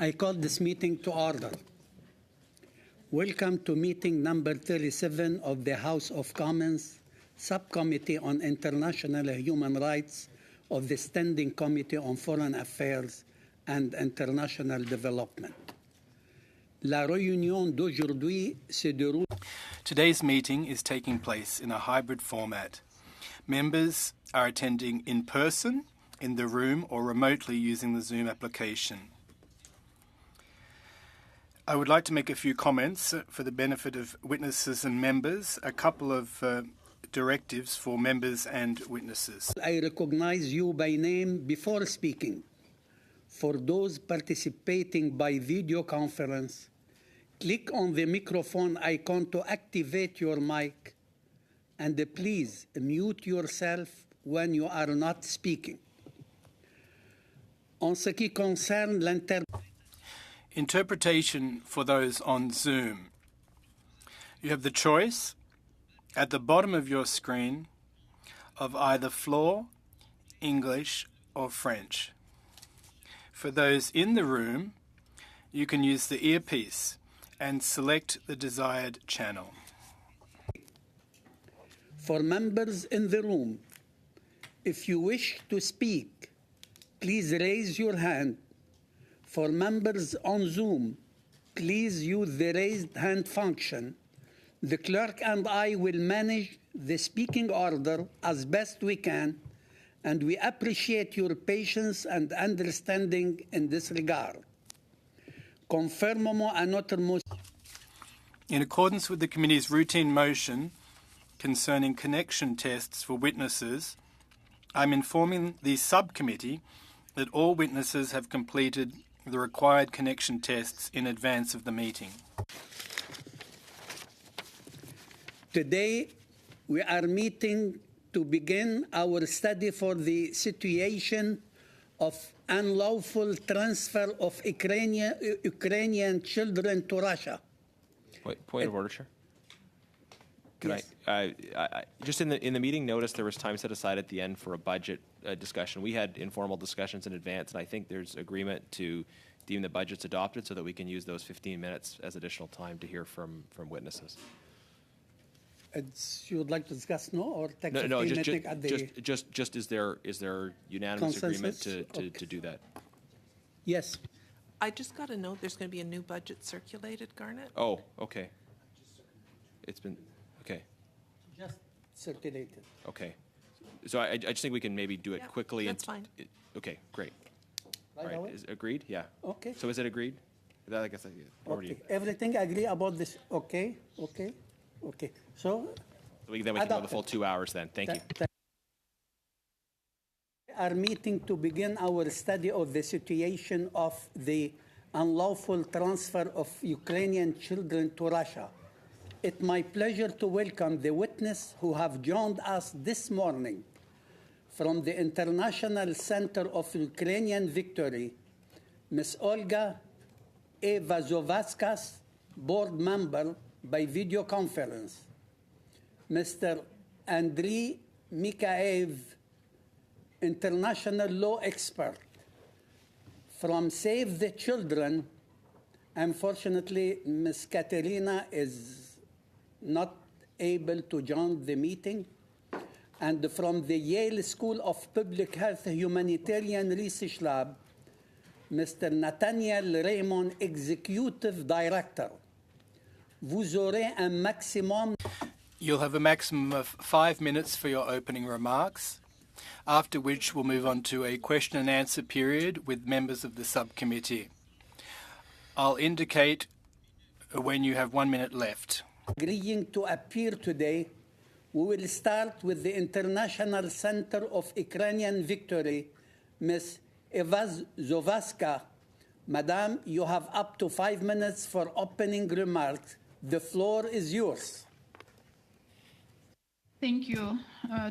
I call this meeting to order. Welcome to meeting number 37 of the House of Commons Subcommittee on International Human Rights of the Standing Committee on Foreign Affairs and International Development. La réunion d'aujourd'hui se déroule. Today's meeting is taking place in a hybrid format. Members are attending in person, in the room, or remotely using the Zoom application. I would like to make a few comments for the benefit of witnesses and members, a couple of directives for members and witnesses. I recognize you by name before speaking. For those participating by video conference, click on the microphone icon to activate your mic, and please mute yourself when you are not speaking. En ce qui concerne Interpretation for those on Zoom. You have the choice at the bottom of your screen of either floor, English, or French. For those in the room, you can use the earpiece and select the desired channel. For members in the room, if you wish to speak, please raise your hand. For members on Zoom, please use the raised hand function. The clerk and I will manage the speaking order as best we can, and we appreciate your patience and understanding in this regard. Conformément à notre motion. In accordance with the committee's routine motion concerning connection tests for witnesses, I'm informing the subcommittee that all witnesses have completed the required connection tests in advance of the meeting. Today, we are meeting to begin our study for the situation of unlawful transfer of Ukrainian children to Russia. Wait, point of order, Chair. Can Yes. I just in the meeting notice there was time set aside at the end for a budget discussion. We had informal discussions in advance, and I think there's agreement to deem the budget's adopted so that we can use those 15 minutes as additional time to hear from witnesses. You would like to discuss no or take No, 15 minutes at the just is there unanimous agreement to do that? Yes. I just got a note there's going to be a new budget circulated, Garnet. Oh, okay. It's been okay. Just circulated. Okay. So I just think we can maybe do it Yeah, quickly. that's fine. Okay, great. Right All right, away? is agreed? Yeah. Okay. So is it agreed? That, I guess, over to you. Okay. Everything agree about this? Okay. So Then we can go the full 2 hours then. Thank you. Our meeting to begin our study of the situation of the unlawful transfer of Ukrainian children to Russia. It's my pleasure to welcome the witnesses who have joined us this morning from the International Center of Ukrainian Victory, Ms. Olga Evazovaskas, board member by video conference, Mr. Andriy Mikhaev, international law expert. From Save the Children, unfortunately, Ms. Katerina is not able to join the meeting. And from the Yale School of Public Health Humanitarian Research Lab, Mr. Nathaniel Raymond, Executive Director. Vous aurez un maximum. You'll have a maximum of 5 minutes for your opening remarks, after which we'll move on to a question and answer period with members of the subcommittee. I'll indicate when you have 1 minute left. Agreeing to appear today, we will start with the International Center of Ukrainian Victory, Ms. Evazovska. Madam, you have up to 5 minutes for opening remarks. The floor is yours. Thank you,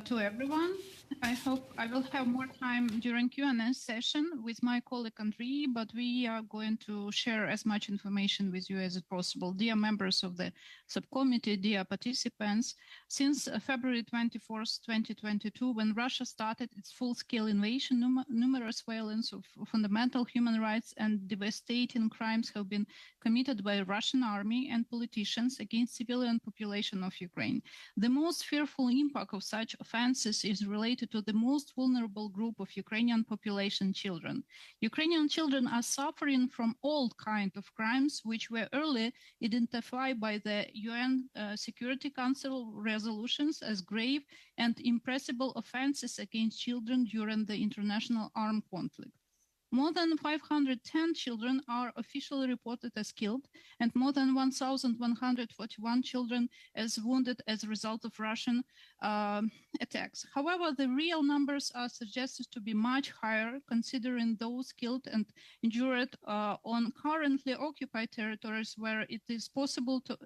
to everyone. I hope I will have more time during Q&A session with my colleague Andrei, but we are going to share as much information with you as possible. Dear members of the subcommittee, dear participants, since February 24th, 2022, when Russia started its full-scale invasion, numerous violations of fundamental human rights and devastating crimes have been committed by the Russian army and politicians against civilian population of Ukraine. The most fearful impact of such offenses is related to the most vulnerable group of Ukrainian population, children. Ukrainian children are suffering from all kinds of crimes, which were early identified by the UN Security Council resolutions as grave and impressible offenses against children during the international armed conflict. More than 510 children are officially reported as killed, and more than 1,141 children as wounded as a result of Russian attacks. However, the real numbers are suggested to be much higher, considering those killed and injured on currently occupied territories where it is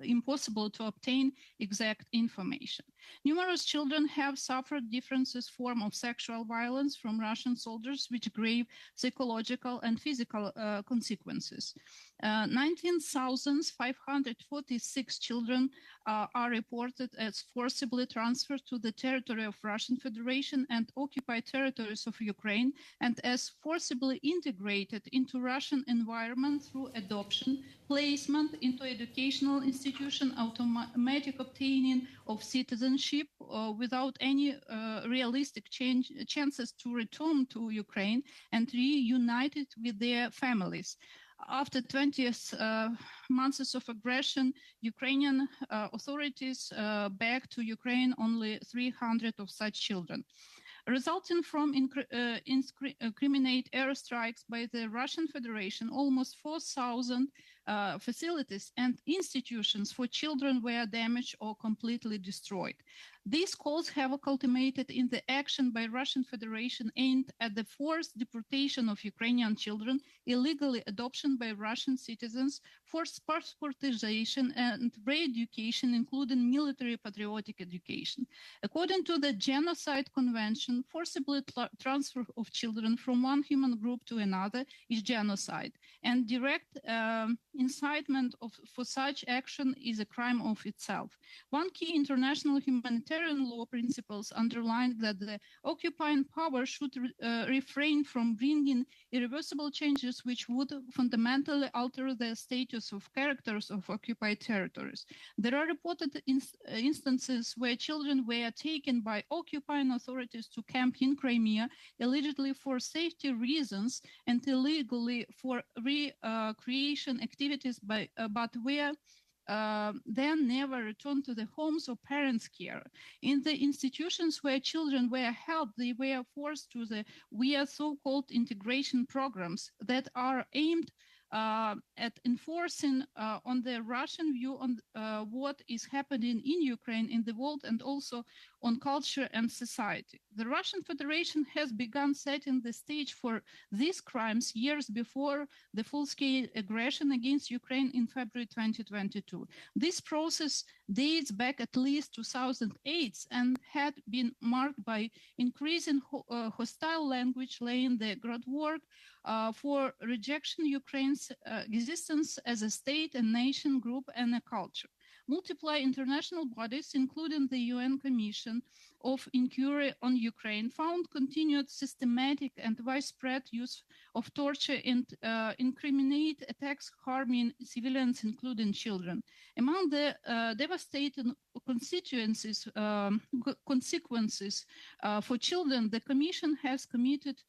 impossible to obtain exact information. Numerous children have suffered different forms of sexual violence from Russian soldiers, which grave psychological and physical consequences. 19,546 children are reported as forcibly transferred to the territory of Russian Federation and occupied territories of Ukraine, and as forcibly integrated into Russian environment through adoption, placement into educational institution, automatic obtaining of citizenship without any realistic chances to return to Ukraine and reunited with their families. After 20 months of aggression, Ukrainian authorities back to Ukraine only 300 of such children. Resulting from incriminate airstrikes by the Russian Federation, almost 4,000 facilities and institutions for children were damaged or completely destroyed. These calls have culminated in the action by Russian Federation aimed at the forced deportation of Ukrainian children, illegally adoption by Russian citizens, forced passportization, and re-education, including military patriotic education. According to the Genocide Convention, forcibly transfer of children from one human group to another is genocide, and direct incitement for such action is a crime of itself. One key international humanitarian law principles underline that the occupying power should refrain from bringing irreversible changes which would fundamentally alter the status of characters of occupied territories. There are reported instances where children were taken by occupying authorities to camp in Crimea, allegedly for safety reasons and illegally for recreation activities, but were then never returned to the homes of parents' care. In the institutions where children were held, they were forced to the so-called integration programs that are aimed at enforcing on the Russian view on what is happening in Ukraine, in the world, and also on culture and society. The Russian Federation has begun setting the stage for these crimes years before the full-scale aggression against Ukraine in February 2022. This process dates back at least 2008 and had been marked by increasing hostile language, laying the groundwork for rejection Ukraine's existence as a state, a nation, group, and a culture. Multiple international bodies, including the UN Commission of Inquiry on Ukraine, found continued systematic and widespread use of torture and incriminate attacks harming civilians, including children. Among the devastating consequences for children, the Commission has committed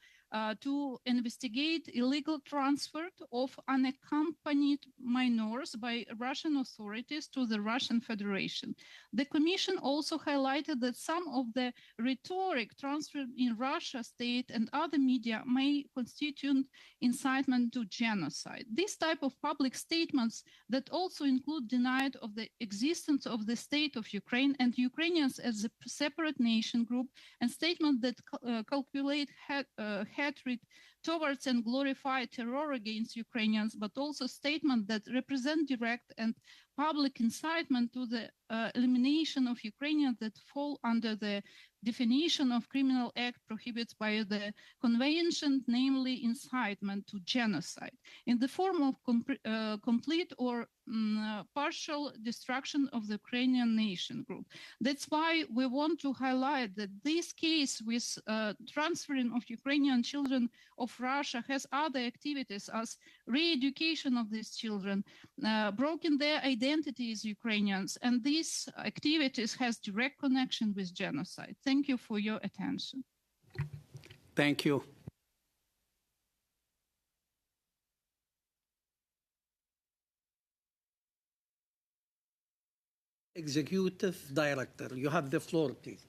to investigate illegal transfer of unaccompanied minors by Russian authorities to the Russian Federation. The Commission also highlighted that some of the rhetoric transferred in Russia state and other media may constitute incitement to genocide. This type of public statements that also include denial of the existence of the state of Ukraine and Ukrainians as a separate nation group, and statements that calculate hatred towards and glorify terror against Ukrainians, but also statements that represent direct and public incitement to the elimination of Ukrainians that fall under the definition of criminal act prohibited by the convention, namely incitement to genocide, in the form of complete or partial destruction of the Ukrainian nation group. That's why we want to highlight that this case with transferring of Ukrainian children of Russia has other activities as re-education of these children, broken their identity as Ukrainians, and these activities has direct connection with genocide. Thank you for your attention. Thank you. Executive Director, you have the floor, please,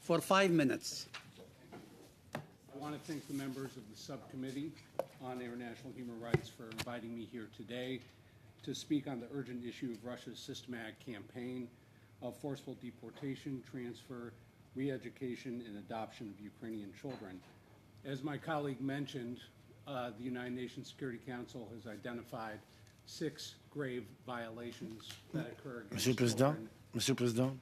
for 5 minutes. I want to thank the members of the Subcommittee on International Human Rights for inviting me here today to speak on the urgent issue of Russia's systematic campaign of forceful deportation, transfer, re-education, and adoption of Ukrainian children. As my colleague mentioned, the United Nations Security Council has identified 6 grave violations that occur against children. Monsieur le Président,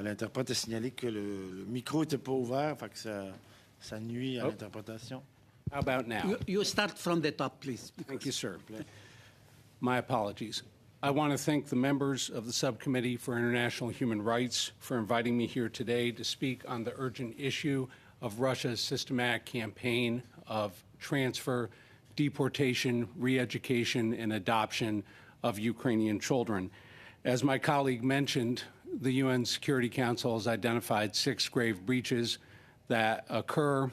l'interprète a signalé que le micro n'était pas ouvert, fait que ça nuit à l'interprétation. How about now? You start from the top, please. Thank you, sir. My apologies. I want to thank the members of the Subcommittee for International Human Rights for inviting me here today to speak on the urgent issue of Russia's systematic campaign of transfer, deportation, re-education, and adoption of Ukrainian children. As my colleague mentioned, the UN Security Council has identified 6 grave breaches that occur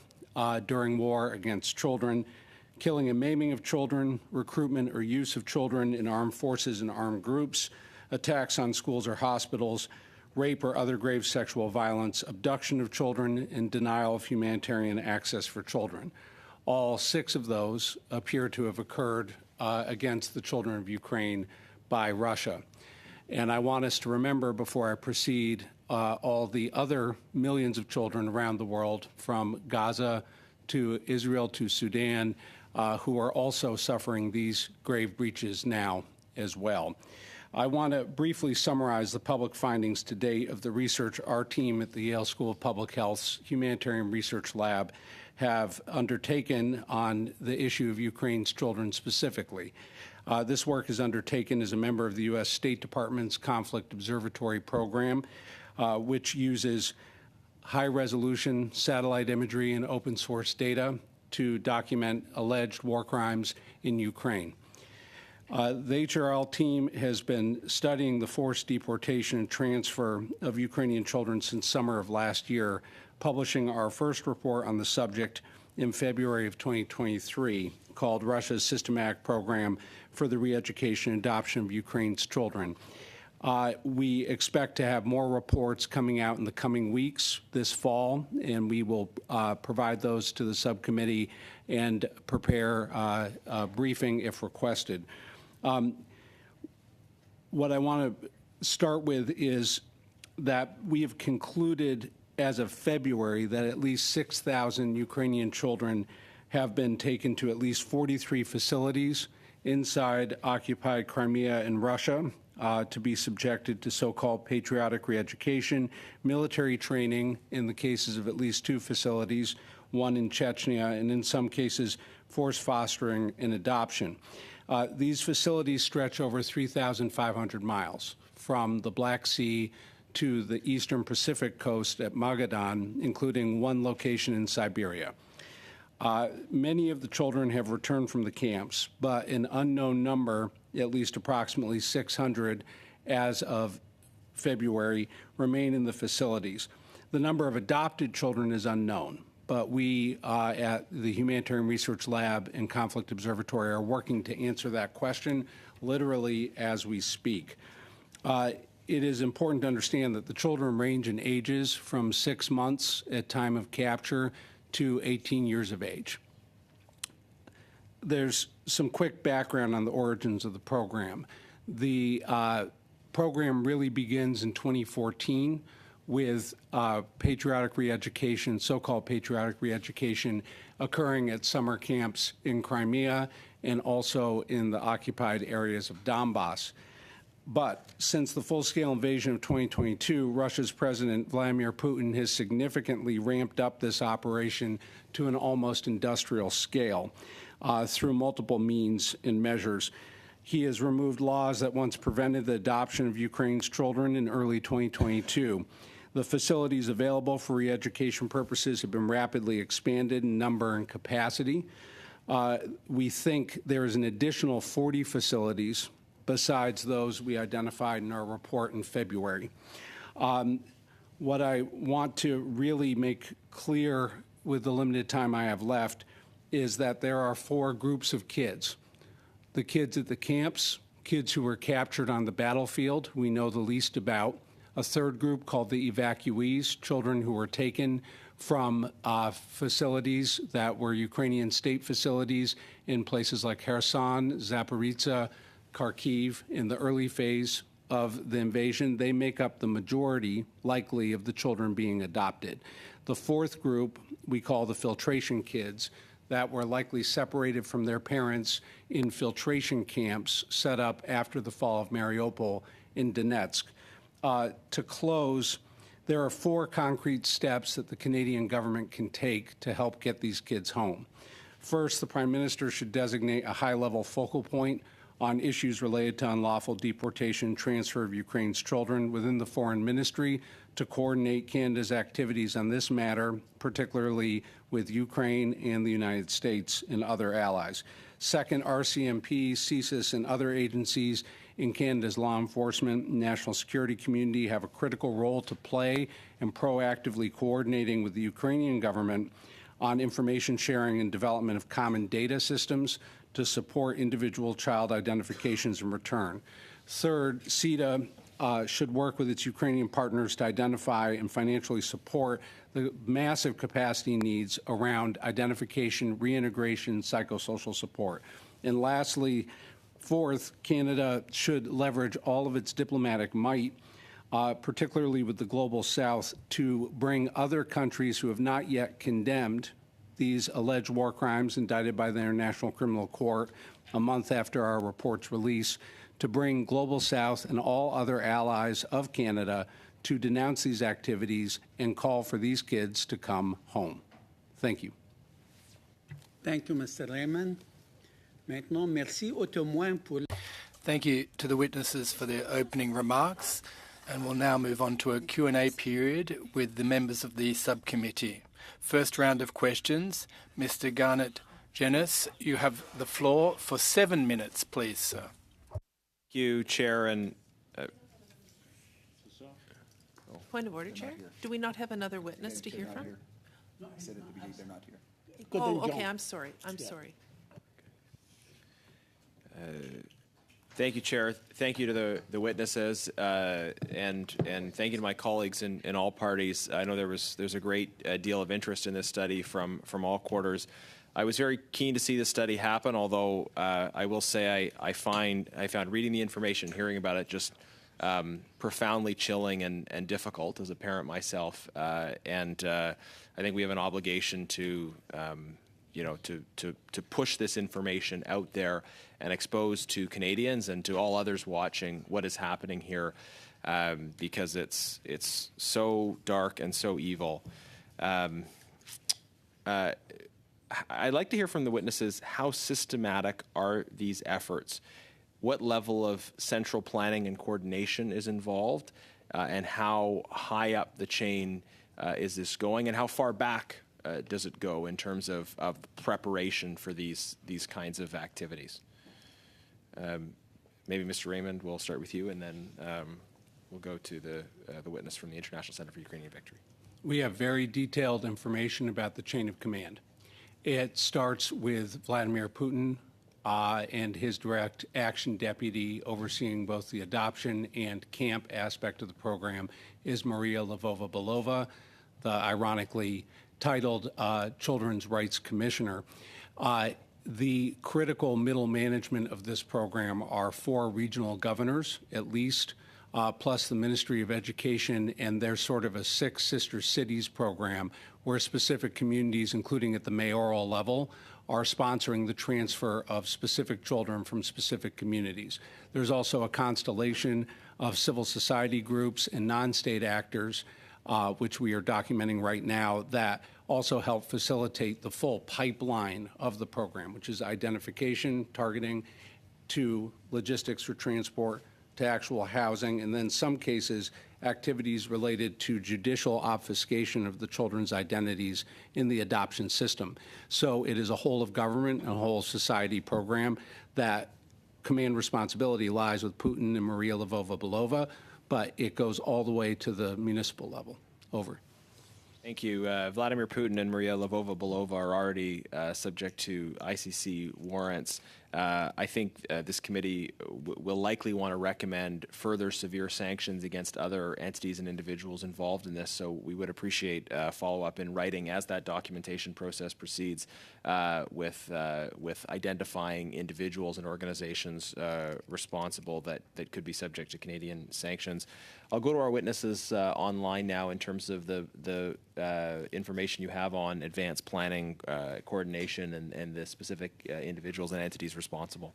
during war against children: killing and maiming of children, recruitment or use of children in armed forces and armed groups, attacks on schools or hospitals, rape or other grave sexual violence, abduction of children, and denial of humanitarian access for children. All 6 of those appear to have occurred against the children of Ukraine by Russia. And I want us to remember, before I proceed, all the other millions of children around the world, from Gaza to Israel to Sudan, who are also suffering these grave breaches now as well. I want to briefly summarize the public findings to date of the research our team at the Yale School of Public Health's Humanitarian Research Lab have undertaken on the issue of Ukraine's children specifically. This work is undertaken as a member of the U.S. State Department's Conflict Observatory Program, which uses high-resolution satellite imagery and open-source data to document alleged war crimes in Ukraine. The HRL team has been studying the forced deportation and transfer of Ukrainian children since summer of last year, publishing our first report on the subject in February of 2023, called Russia's Systematic Program for the Re-Education and Adoption of Ukraine's Children. We expect to have more reports coming out in the coming weeks this fall, and we will provide those to the subcommittee and prepare a briefing if requested. What I want to start with is that we have concluded as of February that at least 6,000 Ukrainian children have been taken to at least 43 facilities inside occupied Crimea in Russia to be subjected to so-called patriotic re-education, military training in the cases of at least 2 facilities, one in Chechnya, and in some cases forced fostering and adoption. These facilities stretch over 3,500 miles from the Black Sea to the eastern Pacific coast at Magadan, including one location in Siberia. Many of the children have returned from the camps, but an unknown number, at least approximately 600 as of February, remain in the facilities. The number of adopted children is unknown, but we at the Humanitarian Research Lab and Conflict Observatory are working to answer that question literally as we speak. It is important to understand that the children range in ages from 6 months at time of capture to 18 years of age. There's some quick background on the origins of the program. The program really begins in 2014 with patriotic re-education, so-called patriotic re-education, occurring at summer camps in Crimea and also in the occupied areas of Donbass. But since the full-scale invasion of 2022, Russia's President Vladimir Putin has significantly ramped up this operation to an almost industrial scale through multiple means and measures. He has removed laws that once prevented the adoption of Ukraine's children in early 2022. The facilities available for re-education purposes have been rapidly expanded in number and capacity. We think there is an additional 40 facilities besides those we identified in our report in February. What I want to really make clear with the limited time I have left is that there are 4 groups of kids. The kids at the camps, kids who were captured on the battlefield, we know the least about. A third group called the evacuees, children who were taken from facilities that were Ukrainian state facilities in places like Kherson, Zaporizhzhia, Kharkiv in the early phase of the invasion. They make up the majority, likely, of the children being adopted. The fourth group we call the filtration kids that were likely separated from their parents in filtration camps set up after the fall of Mariupol in Donetsk. To close, there are 4 concrete steps that the Canadian government can take to help get these kids home. First, the Prime Minister should designate a high-level focal point on issues related to unlawful deportation and transfer of Ukraine's children within the Foreign Ministry to coordinate Canada's activities on this matter, particularly with Ukraine and the United States and other allies. Second, RCMP, CSIS, and other agencies in Canada's law enforcement and national security community have a critical role to play in proactively coordinating with the Ukrainian government on information sharing and development of common data systems to support individual child identifications and return. Third, CETA should work with its Ukrainian partners to identify and financially support the massive capacity needs around identification, reintegration, psychosocial support. And lastly, fourth, Canada should leverage all of its diplomatic might, particularly with the Global South, to bring other countries who have not yet condemned these alleged war crimes indicted by the International Criminal Court a month after our report's release, to bring Global South and all other allies of Canada to denounce these activities and call for these kids to come home. Thank you. Thank you, Mr. Raymond. Maintenant, merci aux témoins pour... Thank you to the witnesses for their opening remarks, and we'll now move on to a Q&A period with the members of the subcommittee. First round of questions. Mr. Garnet Jenis, you have the floor for 7 minutes, please, sir. Thank you, Chair. And Point of order, Chair? Do we not have another witness to hear from? No, I said at the beginning they're not here. Oh, okay, I'm sorry. I'm sorry. Thank you, Chair. Thank you to the witnesses, and thank you to my colleagues in all parties. I know there's a great deal of interest in this study from all quarters. I was very keen to see this study happen, although I will say I found reading the information, hearing about it, just profoundly chilling and difficult as a parent myself. And I think we have an obligation to push this information out there and expose to Canadians and to all others watching what is happening here, because it's so dark and so evil. I'd like to hear from the witnesses, how systematic are these efforts? What level of central planning and coordination is involved, and how high up the chain is this going, and how far back does it go in terms of preparation for these kinds of activities? Maybe Mr. Raymond, we'll start with you, and then we'll go to the witness from the International Center for Ukrainian Victory. We have very detailed information about the chain of command. It starts with Vladimir Putin and his direct action deputy overseeing both the adoption and camp aspect of the program is Maria Lvova-Belova, the ironically titled Children's Rights Commissioner. The critical middle management of this program are 4 regional governors, at least, plus the Ministry of Education and their sort of a Six Sister Cities program, where specific communities, including at the mayoral level, are sponsoring the transfer of specific children from specific communities. There's also a constellation of civil society groups and non-state actors, which we are documenting right now, that also help facilitate the full pipeline of the program, which is identification, targeting, to logistics for transport, to actual housing, and then in some cases, activities related to judicial obfuscation of the children's identities in the adoption system. So it is a whole of government and a whole society program that command responsibility lies with Putin and Maria Lvova-Belova, but it goes all the way to the municipal level. Over. Thank you. Vladimir Putin and Maria Lvova-Belova are already subject to ICC warrants. I think this committee will likely want to recommend further severe sanctions against other entities and individuals involved in this, so we would appreciate follow-up in writing as that documentation process proceeds with identifying individuals and organizations responsible that could be subject to Canadian sanctions. I'll go to our witnesses online now in terms of the information you have on advanced planning, coordination, and the specific individuals and entities responsible.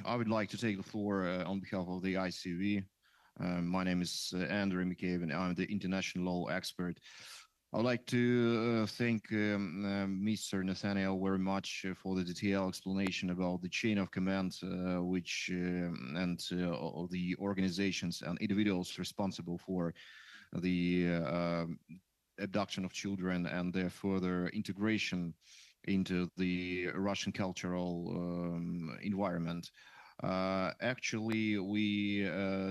I would like to take the floor on behalf of the ICV. My name is Andrew McCabe, I'm the international law expert. I would like to thank Mr. Nathaniel very much for the detailed explanation about the chain of command, which and the organizations and individuals responsible for the abduction of children and their further integration into the Russian cultural environment. Actually, we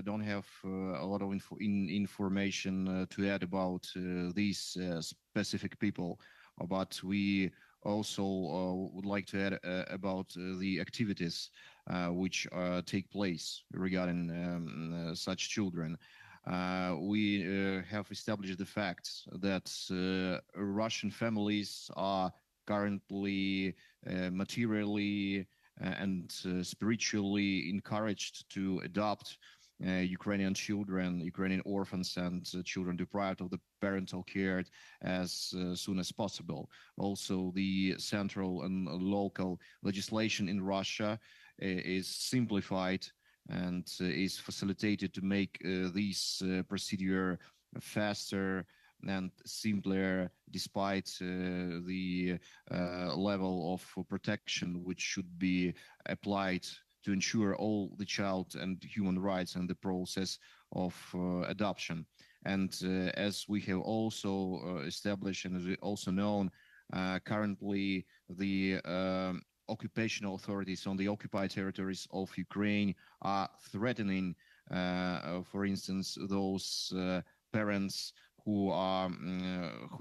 don't have a lot of information to add about these specific people, but we also would like to add about the activities which take place regarding such children. We have established the fact that Russian families are currently materially and spiritually encouraged to adopt Ukrainian children, Ukrainian orphans, and children deprived of the parental care as soon as possible. Also, the central and local legislation in Russia is simplified and is facilitated to make this procedure faster and simpler, despite the level of protection which should be applied to ensure all the child and human rights and the process of adoption. And as we have also established and is also known, currently the occupational authorities on the occupied territories of Ukraine are threatening, for instance, those parents who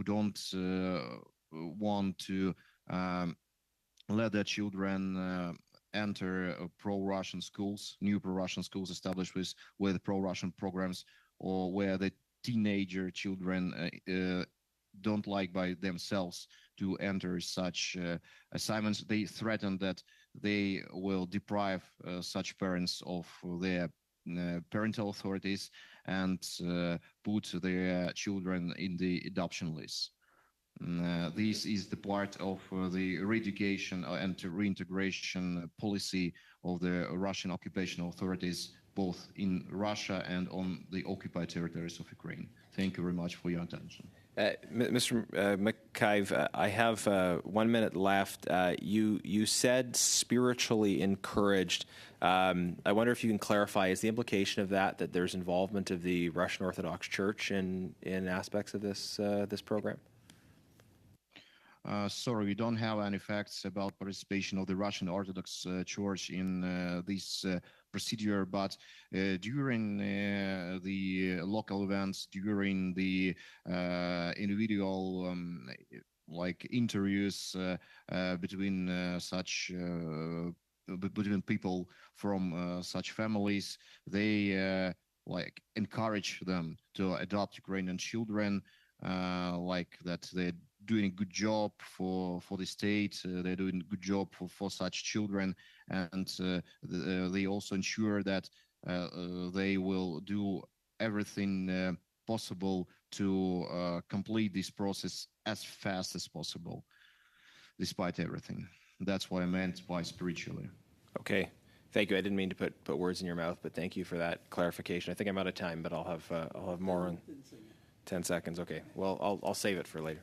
don't want to let their children enter pro-Russian schools, new pro-Russian schools established with pro-Russian programs, or where the teenager children don't like by themselves to enter such assignments. They threaten that they will deprive such parents of their parental authorities and put their children in the adoption list. This is the part of the re-education and reintegration policy of the Russian occupational authorities, both in Russia and on the occupied territories of Ukraine. Thank you very much for your attention. Mr. McKive, I have 1 minute left. You said spiritually encouraged. I wonder if you can clarify, is the implication of that there's involvement of the Russian Orthodox Church in aspects of this program? Sorry, we don't have any facts about participation of the Russian Orthodox Church in this procedure, but during the local events, during the individual like interviews between such between people from such families, they like encourage them to adopt Ukrainian children, like that they doing a good job for the state. They're doing a good job for such children, and they also ensure that they will do everything possible to complete this process as fast as possible, despite everything. That's what I meant by spiritually. Okay. Thank you. I didn't mean to put words in your mouth, but thank you for that clarification. I think I'm out of time, but I'll have more in 10 seconds. Okay. Well, I'll save it for later.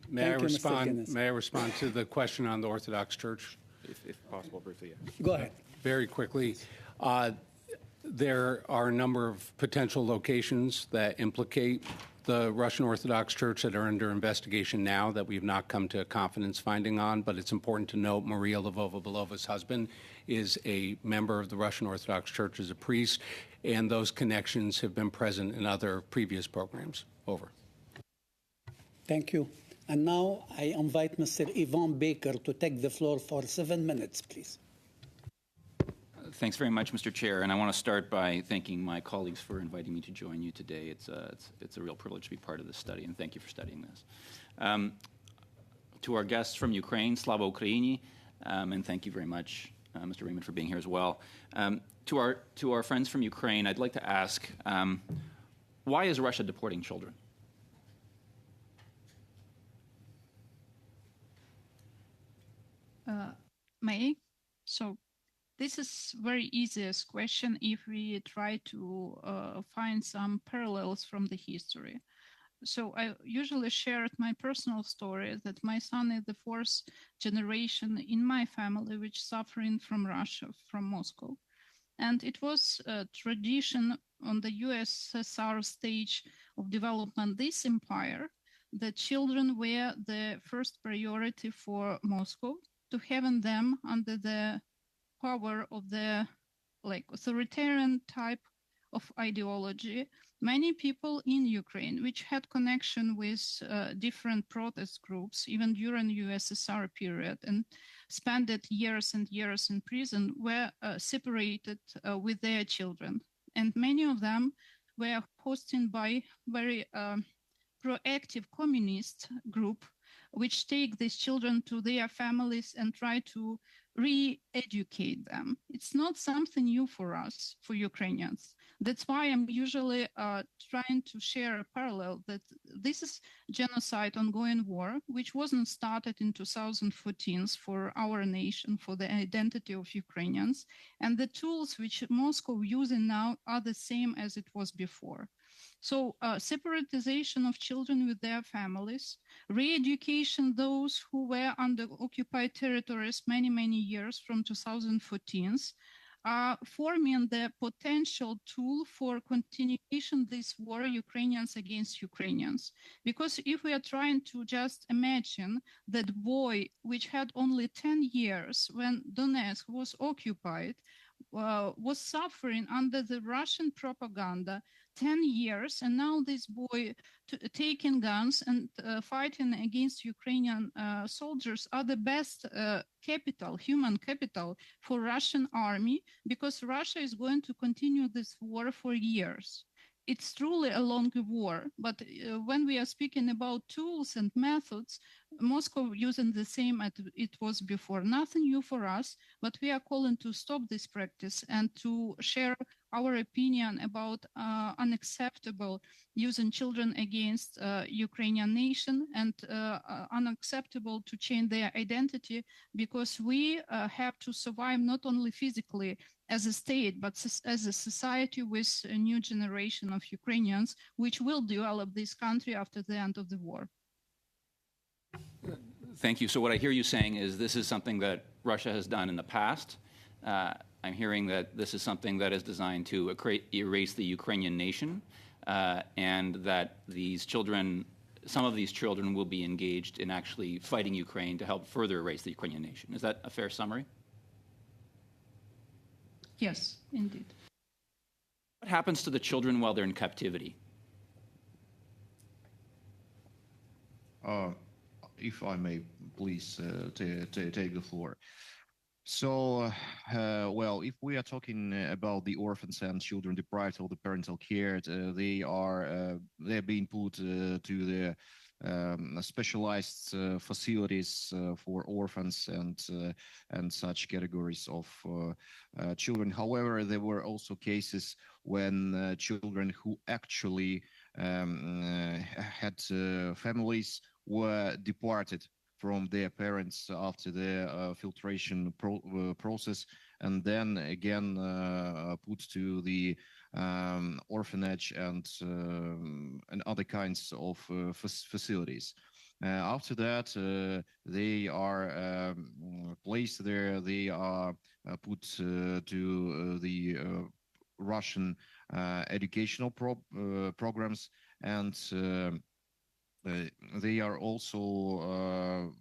May I respond to the question on the Orthodox Church? If possible, briefly, yeah. Go ahead. Very quickly. There are a number of potential locations that implicate the Russian Orthodox Church that are under investigation now that we've not come to a confidence finding on, but it's important to note Maria Lvova-Belova's husband is a member of the Russian Orthodox Church as a priest, and those connections have been present in other previous programs. Over. Thank you. And now I invite Mr. Yvonne Baker to take the floor for 7 minutes, please. Thanks very much, Mr. Chair. And I want to start by thanking my colleagues for inviting me to join you today. It's a real privilege to be part of this study, and thank you for studying this. To our guests from Ukraine, Slava Ukraini, and thank you very much, Mr. Raymond, for being here as well. To our friends from Ukraine, I'd like to ask, why is Russia deporting children? May? So this is very easiest question if we try to find some parallels from the history. So I usually share my personal story that my son is the fourth generation in my family which suffering from Russia, from Moscow. And it was a tradition on the USSR stage of development, this empire, that children were the first priority for Moscow, to having them under the power of the authoritarian type of ideology. Many people in Ukraine, which had connection with different protest groups, even during the USSR period, and spent years and years in prison, were separated with their children. And many of them were hosted by very proactive communist group, which take these children to their families and try to re-educate them. It's not something new for us, for Ukrainians. That's why I'm usually trying to share a parallel that this is genocide, ongoing war, which wasn't started in 2014 for our nation, for the identity of Ukrainians. And the tools which Moscow using now are the same as it was before. So separatization of children with their families, re-education those who were under occupied territories many, many years from 2014, forming the potential tool for continuation this war, Ukrainians against Ukrainians. Because if we are trying to just imagine that boy which had only 10 years when Donetsk was occupied, was suffering under the Russian propaganda 10 years, and now this boy taking guns and fighting against Ukrainian soldiers are the best capital, human capital for Russian army, because Russia is going to continue this war for years. It's truly a long war, but when we are speaking about tools and methods, Moscow using the same as it was before. Nothing new for us, but we are calling to stop this practice and to share our opinion about unacceptable using children against Ukrainian nation, and unacceptable to change their identity, because we have to survive not only physically as a state, but as a society with a new generation of Ukrainians, which will develop this country after the end of the war. Thank you. So what I hear you saying is this is something that Russia has done in the past. I'm hearing that this is something that is designed to erase the Ukrainian nation, and that these children, some of these children will be engaged in actually fighting Ukraine to help further erase the Ukrainian nation. Is that a fair summary? Yes, indeed. What happens to the children while they're in captivity? If I may, please take the floor. So, well, if we are talking about the orphans and children deprived of the parental care, they're being put to the specialized facilities for orphans and such categories of children. However, there were also cases when children who actually had families were departed from their parents after the filtration process, and then again put to the orphanage and other kinds of facilities. After that, they are placed there. They are put to the Russian educational programs, and they are also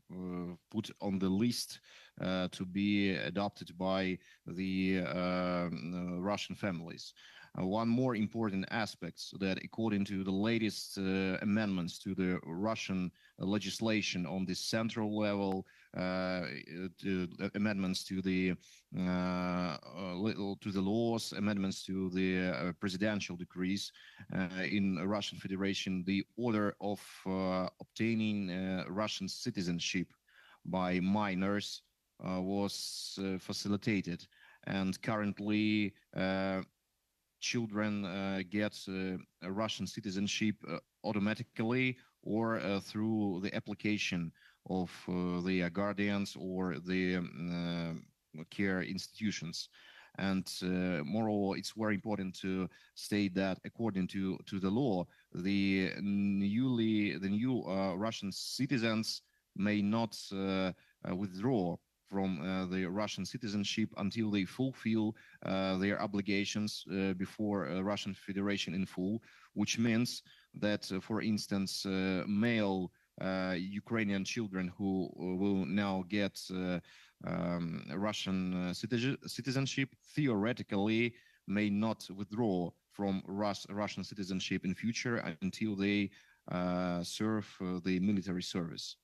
put on the list to be adopted by the Russian families. One more important aspect that, according to the latest amendments to the Russian legislation on the central level, amendments to the laws, amendments to the presidential decrees in Russian Federation, the order of obtaining Russian citizenship by minors was facilitated, and currently children get a Russian citizenship automatically or through the application of the guardians or the care institutions. And moreover, it's very important to state that according to the law, the new Russian citizens may not withdraw from the Russian citizenship until they fulfill their obligations before Russian Federation in full, which means that, for instance, male Ukrainian children who will now get Russian citizenship theoretically may not withdraw from Russian citizenship in future until they serve the military service.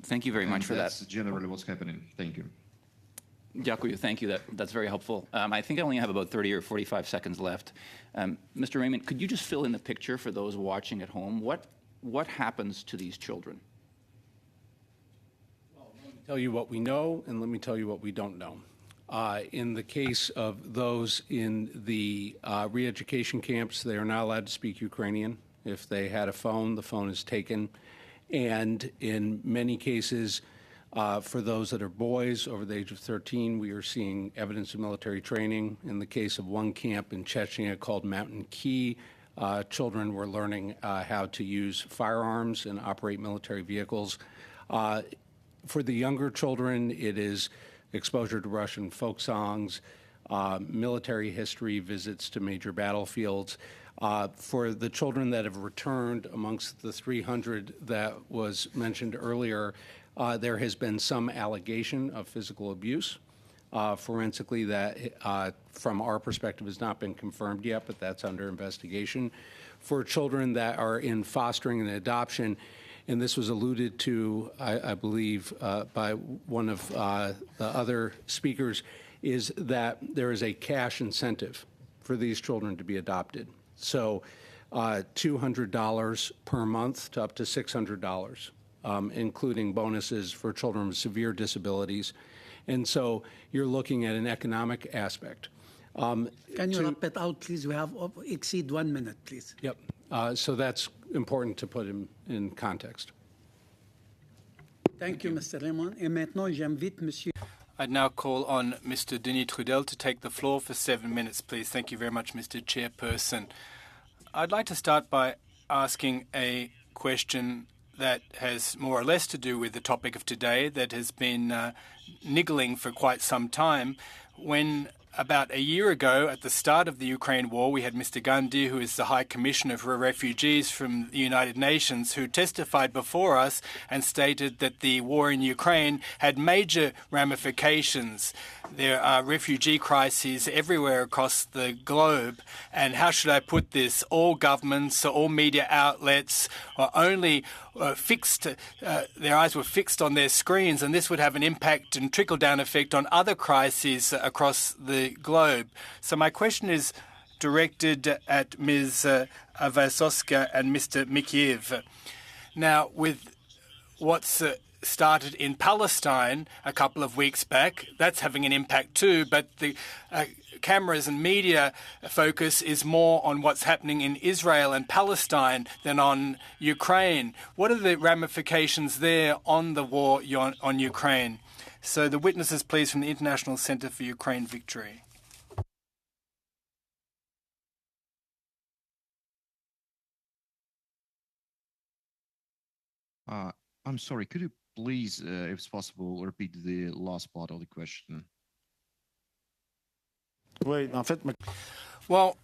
Thank you very much for that. That's generally what's happening. Thank you. Дякую, thank you. That's very helpful. I think I only have about 30 or 45 seconds left. Mr. Raymond, could you just fill in the picture for those watching at home? What happens to these children? Well, let me tell you what we know, and let me tell you what we don't know. In the case of those in the re-education camps, they are not allowed to speak Ukrainian. If they had a phone, the phone is taken. And in many cases, for those that are boys over the age of 13, we are seeing evidence of military training. In the case of one camp in Chechnya called Mountain Key, children were learning how to use firearms and operate military vehicles. For the younger children, it is exposure to Russian folk songs, military history, visits to major battlefields. For the children that have returned, amongst the 300 that was mentioned earlier, there has been some allegation of physical abuse. Forensically, that from our perspective has not been confirmed yet, but that's under investigation. For children that are in fostering and adoption, and this was alluded to, I believe, by one of the other speakers, is that there is a cash incentive for these children to be adopted. So $200 per month to up to $600, including bonuses for children with severe disabilities. And so you're looking at an economic aspect. Can you wrap it out, please? We have exceed 1 minute, please. Yep. So that's important to put in context. Thank you, Mr. Raymond. Et maintenant, j'invite Monsieur. I'd now call on Mr. Denis Trudel to take the floor for 7 minutes, please. Thank you very much, Mr. Chairperson. I'd like to start by asking a question that has more or less to do with the topic of today that has been niggling for quite some time. When about a year ago, at the start of the Ukraine war, we had Mr. Gandhi, who is the High Commissioner for Refugees from the United Nations, who testified before us and stated that the war in Ukraine had major ramifications. There are refugee crises everywhere across the globe. And how should I put this? All governments, all media outlets are only fixed, their eyes were fixed on their screens, and this would have an impact and trickle-down effect on other crises across the globe. So my question is directed at Ms. Vasoska and Mr. Mikiev. Now, with what's started in Palestine a couple of weeks back, that's having an impact too, but the cameras and media focus is more on what's happening in Israel and Palestine than on Ukraine. What are the ramifications there on the war on Ukraine? So the witnesses, please, from the International Centre for Ukraine Victory. I'm sorry, could you please, if it's possible, repeat the last part of the question? Oui, en fait, Well,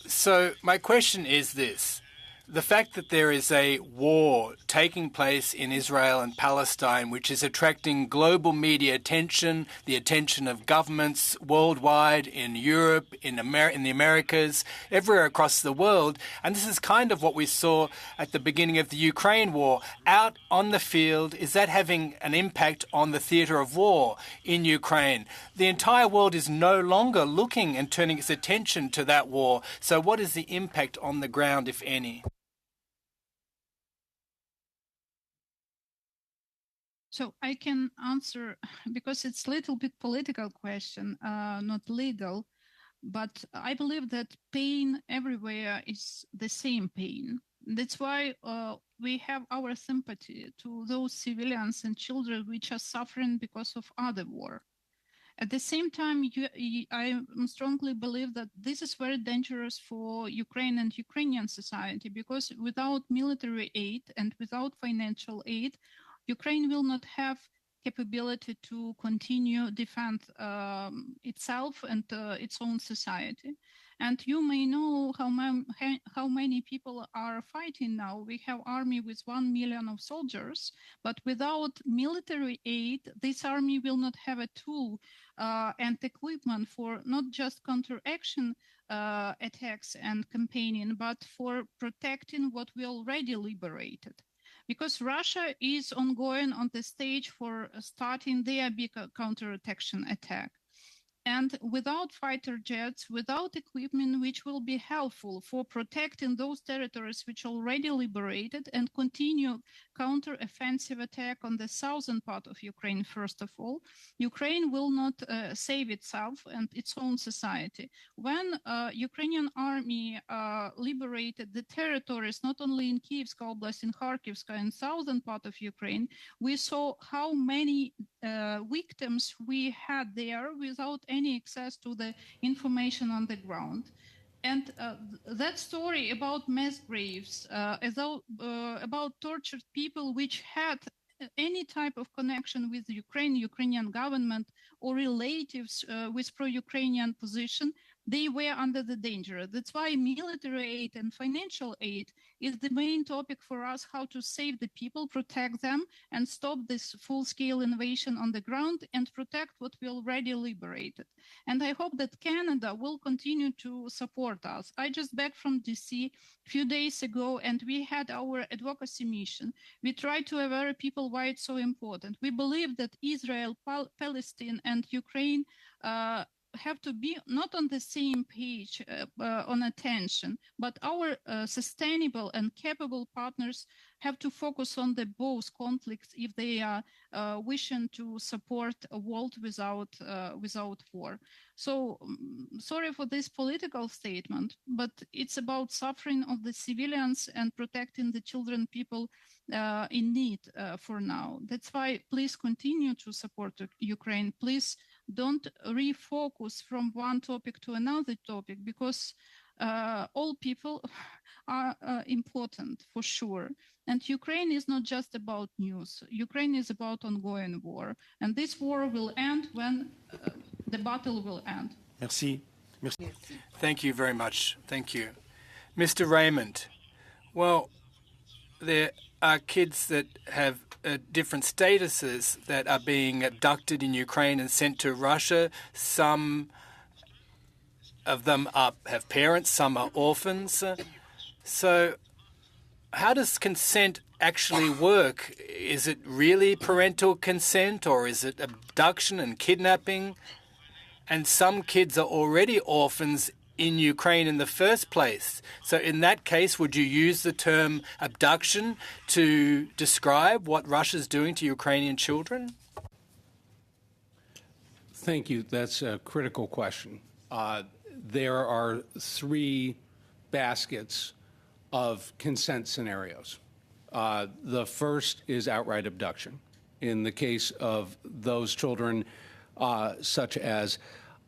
so my question is this. The fact that there is a war taking place in Israel and Palestine, which is attracting global media attention, the attention of governments worldwide, in Europe, in the Americas, everywhere across the world. And this is kind of what we saw at the beginning of the Ukraine war. Out on the field, is that having an impact on the theatre of war in Ukraine? The entire world is no longer looking and turning its attention to that war. So what is the impact on the ground, if any? So I can answer because it's a little bit political question, not legal, but I believe that pain everywhere is the same pain. That's why we have our sympathy to those civilians and children which are suffering because of other war. At the same time, I strongly believe that this is very dangerous for Ukraine and Ukrainian society, because without military aid and without financial aid, Ukraine will not have capability to continue defend itself and its own society. And you may know how many people are fighting now. We have army with 1 million of soldiers, but without military aid, this army will not have a tool and equipment for not just counteraction attacks and campaigning, but for protecting what we already liberated. Because Russia is ongoing on the stage for starting their big counterattack attack. And without fighter jets, without equipment which will be helpful for protecting those territories which are already liberated and continue counter-offensive attack on the southern part of Ukraine, first of all, Ukraine will not save itself and its own society. When Ukrainian army liberated the territories, not only in Kievsk Oblast, in Kharkivska and southern part of Ukraine, we saw how many victims we had there without any access to the information on the ground. And that story about mass graves, about tortured people which had any type of connection with Ukrainian government or relatives with pro-Ukrainian position, they were under the danger. That's why military aid and financial aid is the main topic for us, how to save the people, protect them, and stop this full-scale invasion on the ground and protect what we already liberated. And I hope that Canada will continue to support us. I just back from DC a few days ago, and we had our advocacy mission. We tried to aware people why it's so important. We believe that Israel, Palestine, and Ukraine have to be not on the same page on attention, but our sustainable and capable partners have to focus on the both conflicts if they are wishing to support a world without war. So sorry for this political statement, but it's about suffering of the civilians and protecting the children, people in need for now. That's why please continue to support Ukraine. Please don't refocus from one topic to another topic, because all people are important for sure. And Ukraine is not just about news. Ukraine is about ongoing war. And this war will end when the battle will end. Merci. Merci. Thank you very much. Thank you. Mr. Raymond, well, there are kids that have different statuses that are being abducted in Ukraine and sent to Russia. Some of them have parents, some are orphans. So how does consent actually work? Is it really parental consent, or is it abduction and kidnapping? And some kids are already orphans in Ukraine in the first place. So in that case, would you use the term abduction to describe what Russia's doing to Ukrainian children? Thank you. That's a critical question. There are three baskets of consent scenarios. The first is outright abduction. In the case of those children, such as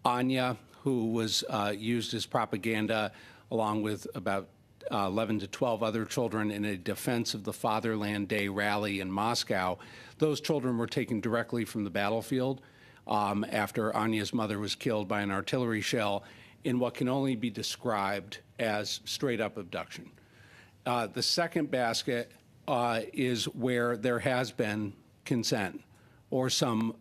Anya, who was used as propaganda along with about 11 to 12 other children in a Defense of the Fatherland Day rally in Moscow, those children were taken directly from the battlefield after Anya's mother was killed by an artillery shell in what can only be described as straight-up abduction. The second basket is where there has been consent, or some,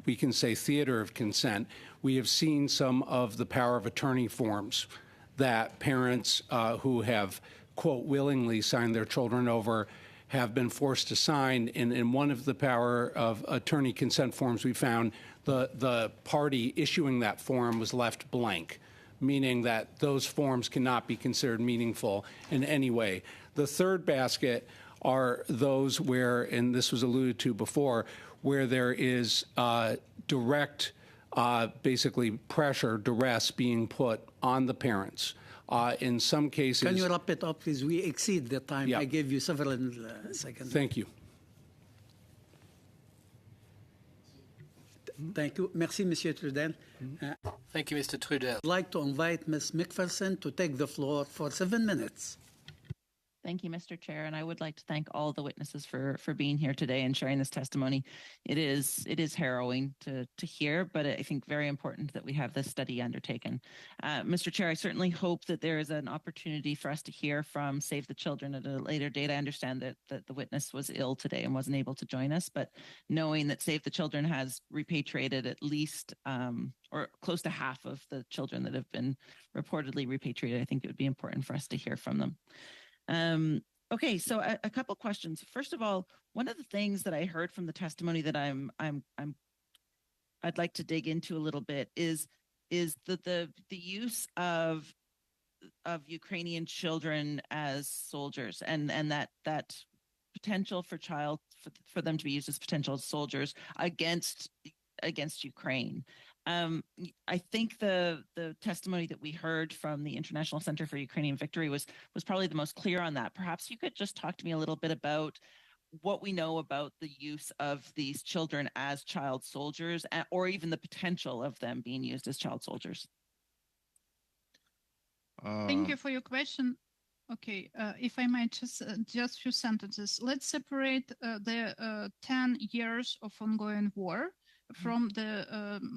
we can say, theater of consent. We have seen some of the power of attorney forms that parents who have, quote, willingly signed their children over have been forced to sign. And in one of the power of attorney consent forms we found, the party issuing that form was left blank, meaning that those forms cannot be considered meaningful in any way. The third basket are those where, and this was alluded to before, where there is direct, basically pressure, duress being put on the parents. In some cases... Can you wrap it up, please? We exceed the time. Yeah. I gave you several seconds. Thank you. Thank you. Merci, Monsieur Trudel. Thank you, Mr. Trudel. I'd like to invite Ms. McPherson to take the floor for 7 minutes. Thank you, Mr. Chair, and I would like to thank all the witnesses for being here today and sharing this testimony. It is harrowing to hear, but I think very important that we have this study undertaken. Mr. Chair, I certainly hope that there is an opportunity for us to hear from Save the Children at a later date. I understand that the witness was ill today and wasn't able to join us, but knowing that Save the Children has repatriated at least or close to half of the children that have been reportedly repatriated, I think it would be important for us to hear from them. Okay, so a couple questions. First of all, one of the things that I heard from the testimony that I'd like to dig into a little bit is the use of Ukrainian children as soldiers and that potential for them to be used as potential soldiers against Ukraine. I think the testimony that we heard from the International Center for Ukrainian Victory was probably the most clear on that. Perhaps you could just talk to me a little bit about what we know about the use of these children as child soldiers, or even the potential of them being used as child soldiers. Thank you for your question. Okay, if I might just a few sentences. Let's separate the 10 years of ongoing war from the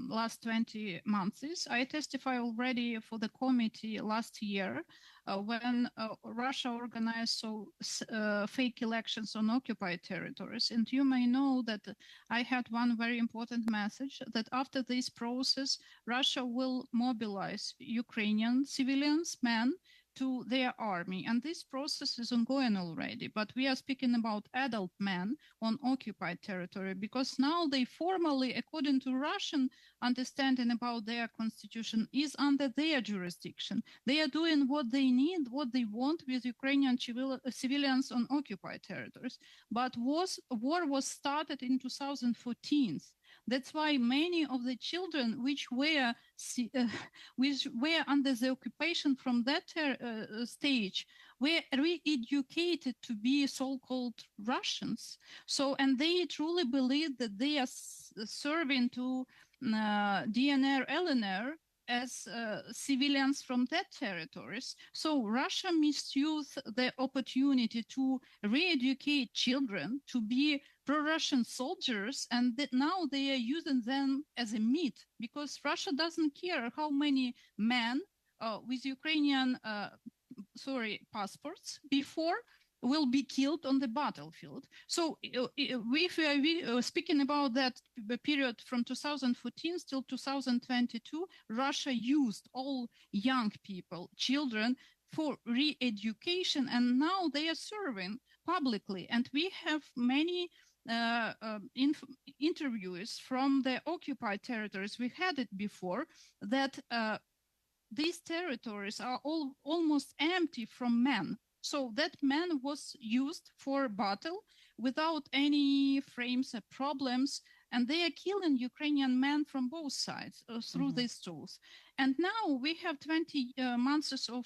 last 20 months. I testify already for the committee last year when Russia organized fake elections on occupied territories. And you may know that I had one very important message that after this process, Russia will mobilize Ukrainian civilians, men, to their army. And this process is ongoing already, but we are speaking about adult men on occupied territory because now they formally, according to Russian understanding about their constitution, is under their jurisdiction. They are doing what they need, what they want with Ukrainian civilians on occupied territories. But war was started in 2014. That's why many of the children which were under the occupation from that stage were re-educated to be so-called Russians. And they truly believe that they are serving to DNR, LNR as civilians from that territories. So Russia misused the opportunity to re-educate children to be pro-Russian soldiers, and that now they are using them as a meat because Russia doesn't care how many men with Ukrainian passports before will be killed on the battlefield. So if we are speaking about that period from 2014 till 2022, Russia used all young people, children, for re-education, and now they are serving publicly. And we have many interviews from the occupied territories. We had it before that these territories are almost empty from men. So that man was used for battle without any frames or problems, and they are killing Ukrainian men from both sides through these tools. And now we have 20 months of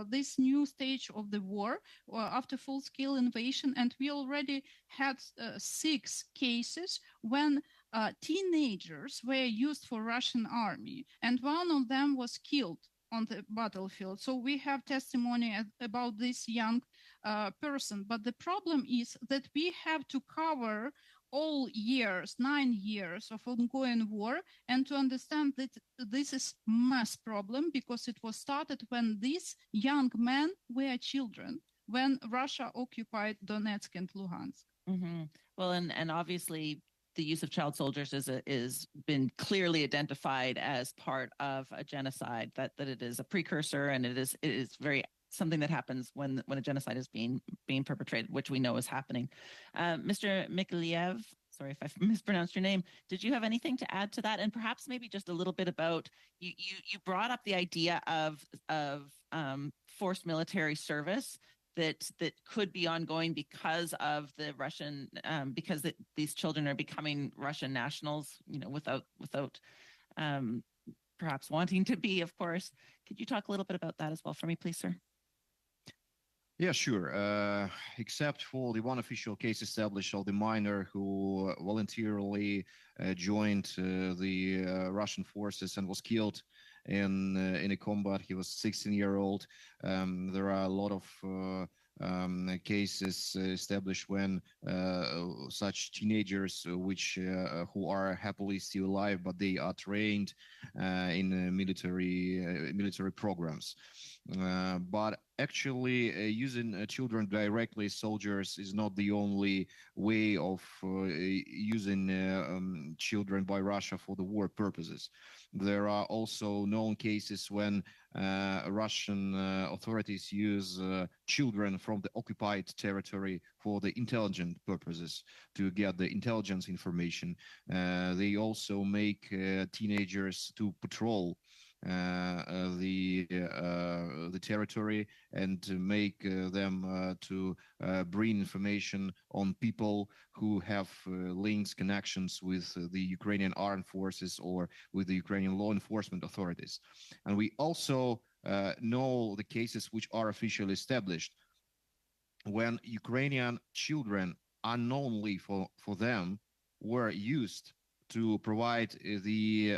this new stage of the war after full-scale invasion, and we already had 6 cases when teenagers were used for Russian army, and one of them was killed on the battlefield. So we have testimony about this young person. But the problem is that we have to cover all years, 9 years of ongoing war, and to understand that this is mass problem because it was started when these young men were children, when Russia occupied Donetsk and Luhansk. Well, and obviously the use of child soldiers is been clearly identified as part of a genocide, that it is a precursor, and it is very something that happens when a genocide is being perpetrated, which we know is happening. Mr. Mikhailev, sorry if I mispronounced your name, did you have anything to add to that? And perhaps maybe just a little bit about, you brought up the idea of forced military service that could be ongoing because of the Russian, because these children are becoming Russian nationals, without perhaps wanting to be, of course. Could you talk a little bit about that as well for me, please, sir? Yeah, sure. Except for the one official case established of the minor who voluntarily joined the Russian forces and was killed in a combat. He was 16-year-old. There are a lot of cases established when such teenagers who are happily still alive, but they are trained in military programs. But actually, using children directly, soldiers, is not the only way of using children by Russia for the war purposes. There are also known cases when Russian authorities use children from the occupied territory for the intelligence purposes, to get the intelligence information. They also make teenagers to patrol the territory and to make them to bring information on people who have links, connections with the Ukrainian armed forces or with the Ukrainian law enforcement authorities. And we also know the cases which are officially established when Ukrainian children, unknownly for them, were used to provide the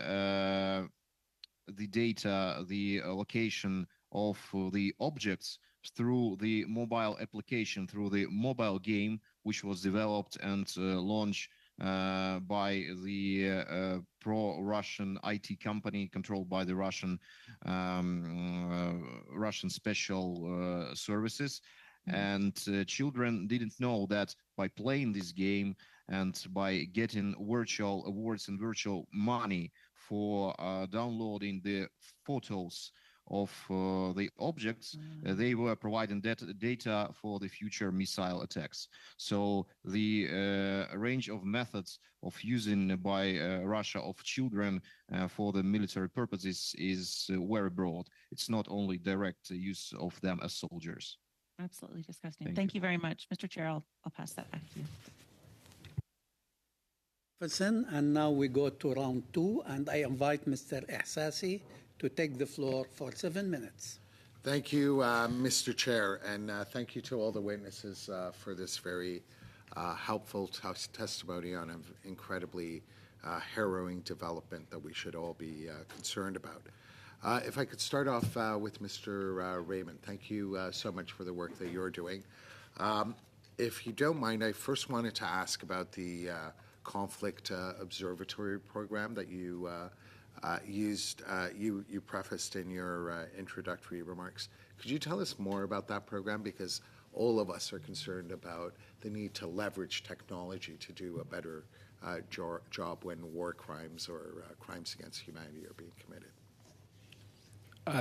data, the location of the objects through the mobile application, through the mobile game, which was developed and launched by the pro-Russian IT company controlled by the Russian special services. And children didn't know that by playing this game and by getting virtual awards and virtual money for downloading the photos of the objects, they were providing data for the future missile attacks. So the range of methods of using by Russia of children for the military purposes is very broad. It's not only direct use of them as soldiers. Absolutely disgusting. Thank you very much. Mr. Chair, I'll pass that back to you. And now we go to round 2, and I invite Mr. Ehsassi to take the floor for 7 minutes. Thank you, Mr. Chair, and thank you to all the witnesses for this very helpful testimony on an incredibly harrowing development that we should all be concerned about. If I could start off with Mr. Raymond, thank you so much for the work that you're doing. If you don't mind, I first wanted to ask about the conflict observatory program that you you prefaced in your introductory remarks. Could you tell us more about that program? Because all of us are concerned about the need to leverage technology to do a better job when war crimes or crimes against humanity are being committed.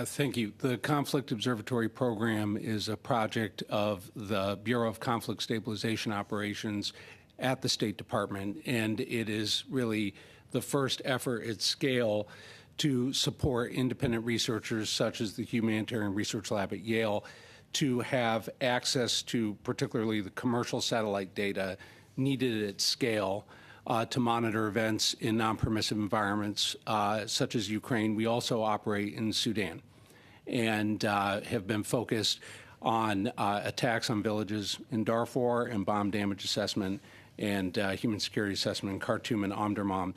Thank you. The Conflict Observatory Program is a project of the Bureau of Conflict Stabilization Operations at the State Department, and it is really the first effort at scale to support independent researchers such as the Humanitarian Research Lab at Yale to have access to particularly the commercial satellite data needed at scale to monitor events in non-permissive environments such as Ukraine. We also operate in Sudan and have been focused on attacks on villages in Darfur and bomb damage assessment and human security assessment in Khartoum and Omdurman.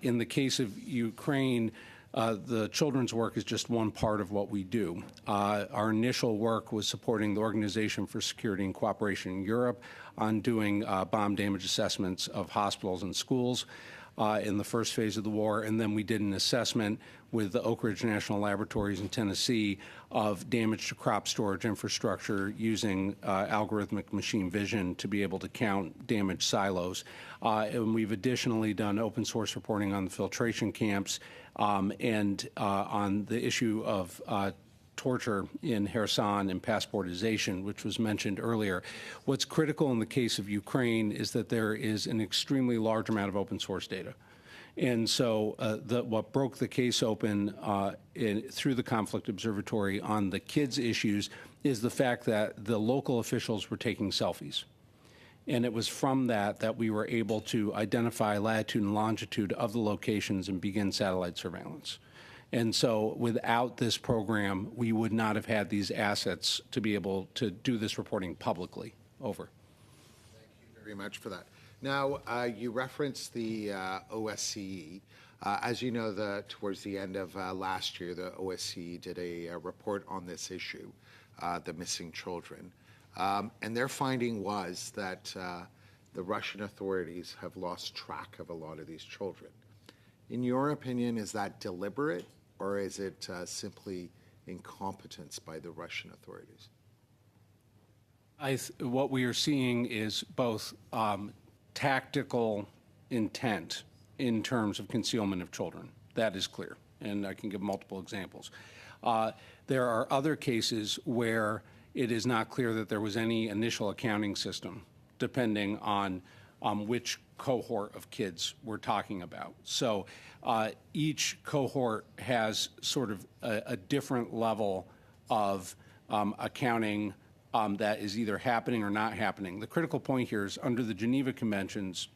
In the case of Ukraine, the children's work is just one part of what we do. Our initial work was supporting the Organization for Security and Cooperation in Europe on doing bomb damage assessments of hospitals and schools in the first phase of the war, and then we did an assessment with the Oak Ridge National Laboratories in Tennessee of damage to crop storage infrastructure using algorithmic machine vision to be able to count damaged silos. And we've additionally done open source reporting on the filtration camps and on the issue of torture in Kherson and passportization, which was mentioned earlier. What's critical in the case of Ukraine is that there is an extremely large amount of open source data. And so what broke the case open through the Conflict Observatory on the kids' issues is the fact that the local officials were taking selfies. And it was from that we were able to identify latitude and longitude of the locations and begin satellite surveillance. And so without this program, we would not have had these assets to be able to do this reporting publicly. Over. Thank you very much for that. Now, you referenced the OSCE. As you know, towards the end of last year, the OSCE did a report on this issue, the missing children. And their finding was that the Russian authorities have lost track of a lot of these children. In your opinion, is that deliberate, or is it simply incompetence by the Russian authorities? What we are seeing is both tactical intent in terms of concealment of children. That is clear, and I can give multiple examples. There are other cases where it is not clear that there was any initial accounting system, depending on which cohort of kids we're talking about. So each cohort has sort of a different level of accounting that is either happening or not happening. The critical point here is under the Geneva Conventions,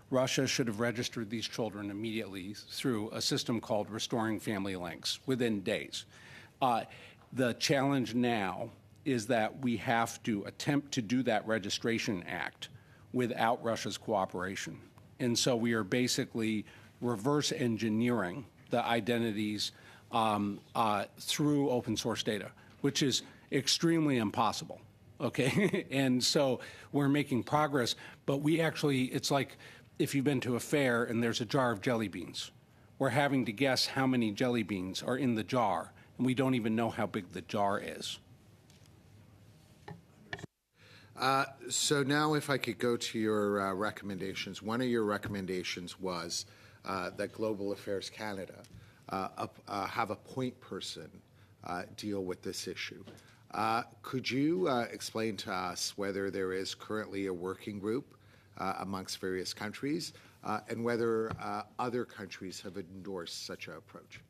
Russia should have registered these children immediately through a system called Restoring Family Links within days. The challenge now is that we have to attempt to do that registration act without Russia's cooperation. And so we are basically reverse engineering the identities through open source data, which is extremely impossible, okay? And so we're making progress, but we actually, it's like if you've been to a fair and there's a jar of jelly beans. We're having to guess how many jelly beans are in the jar, and we don't even know how big the jar is. So now if I could go to your recommendations. One of your recommendations was that Global Affairs Canada have a point person deal with this issue. Could you explain to us whether there is currently a working group amongst various countries and whether other countries have endorsed such an approach?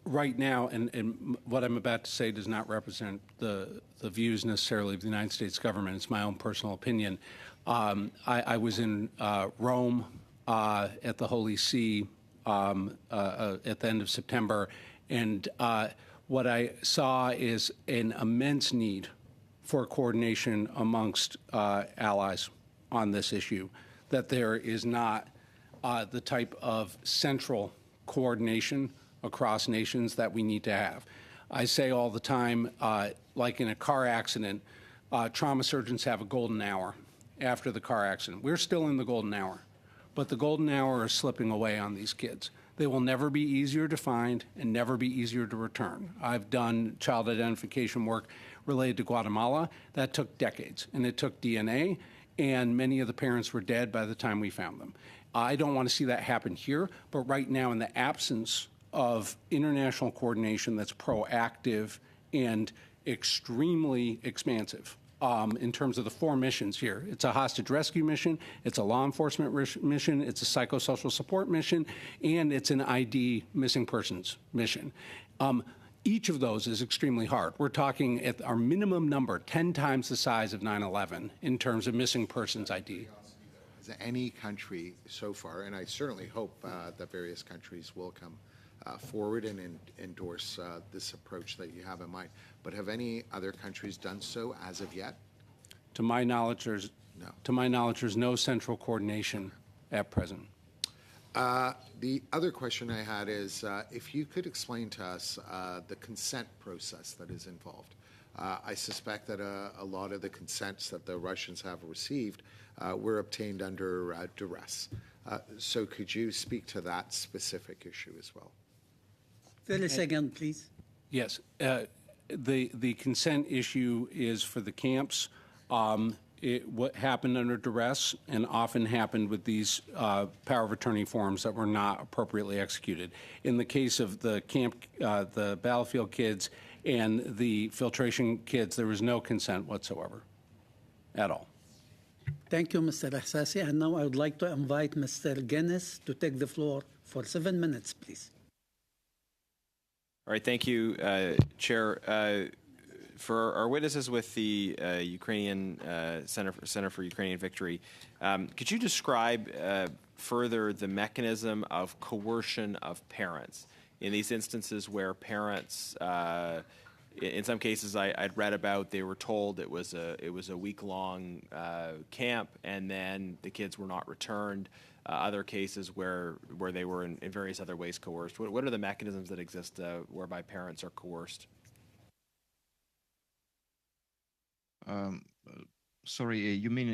Right now, and what I'm about to say does not represent the views necessarily of the United States government. It's my own personal opinion. I was in Rome at the Holy See at the end of September, and what I saw is an immense need for coordination amongst allies on this issue, that there is not the type of central coordination across nations that we need to have. I say all the time, like in a car accident, trauma surgeons have a golden hour after the car accident. We're still in the golden hour, but the golden hour is slipping away on these kids. They will never be easier to find and never be easier to return. I've done child identification work related to Guatemala. That took decades, and it took DNA, and many of the parents were dead by the time we found them. I don't want to see that happen here, but right now, in the absence of international coordination that's proactive and extremely expansive, in terms of the 4 missions here. It's a hostage rescue mission, it's a law enforcement mission, it's a psychosocial support mission, and it's an ID missing persons mission. Each of those is extremely hard. We're talking at our minimum number, 10 times the size of 9/11 in terms of missing persons ID. Has any country so far, and I certainly hope that various countries will come forward and endorse this approach that you have in mind, but have any other countries done so as of yet? To my knowledge, there's No. To my knowledge, there's no central coordination at present. The other question I had is if you could explain to us the consent process that is involved. I suspect that a lot of the consents that the Russians have received were obtained under duress. So could you speak to that specific issue as well? 30 seconds, please. Yes. The consent issue is for the camps. What happened under duress and often happened with these power of attorney forms that were not appropriately executed. In the case of the camp, the battlefield kids and the filtration kids, there was no consent whatsoever at all. Thank you, Mr. Assasi. And now I would like to invite Mr. Guinness to take the floor for 7 minutes, please. All right, thank you, Chair. For our witnesses with the Ukrainian Center for Ukrainian Victory, could you describe further the mechanism of coercion of parents in these instances where parents, in some cases I'd read about, they were told it was a week-long camp and then the kids were not returned. Other cases where they were in various other ways coerced. What are the mechanisms that exist whereby parents are coerced? Sorry, you mean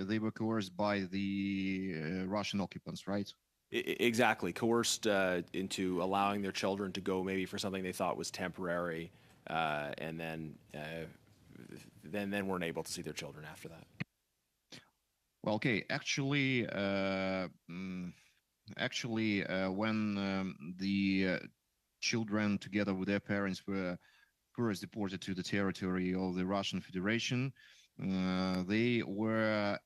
they were coerced by the Russian occupants, right? Exactly, coerced into allowing their children to go maybe for something they thought was temporary, and then weren't able to see their children after that. Well, okay. Actually, when the children, together with their parents, were first deported to the territory of the Russian Federation, they were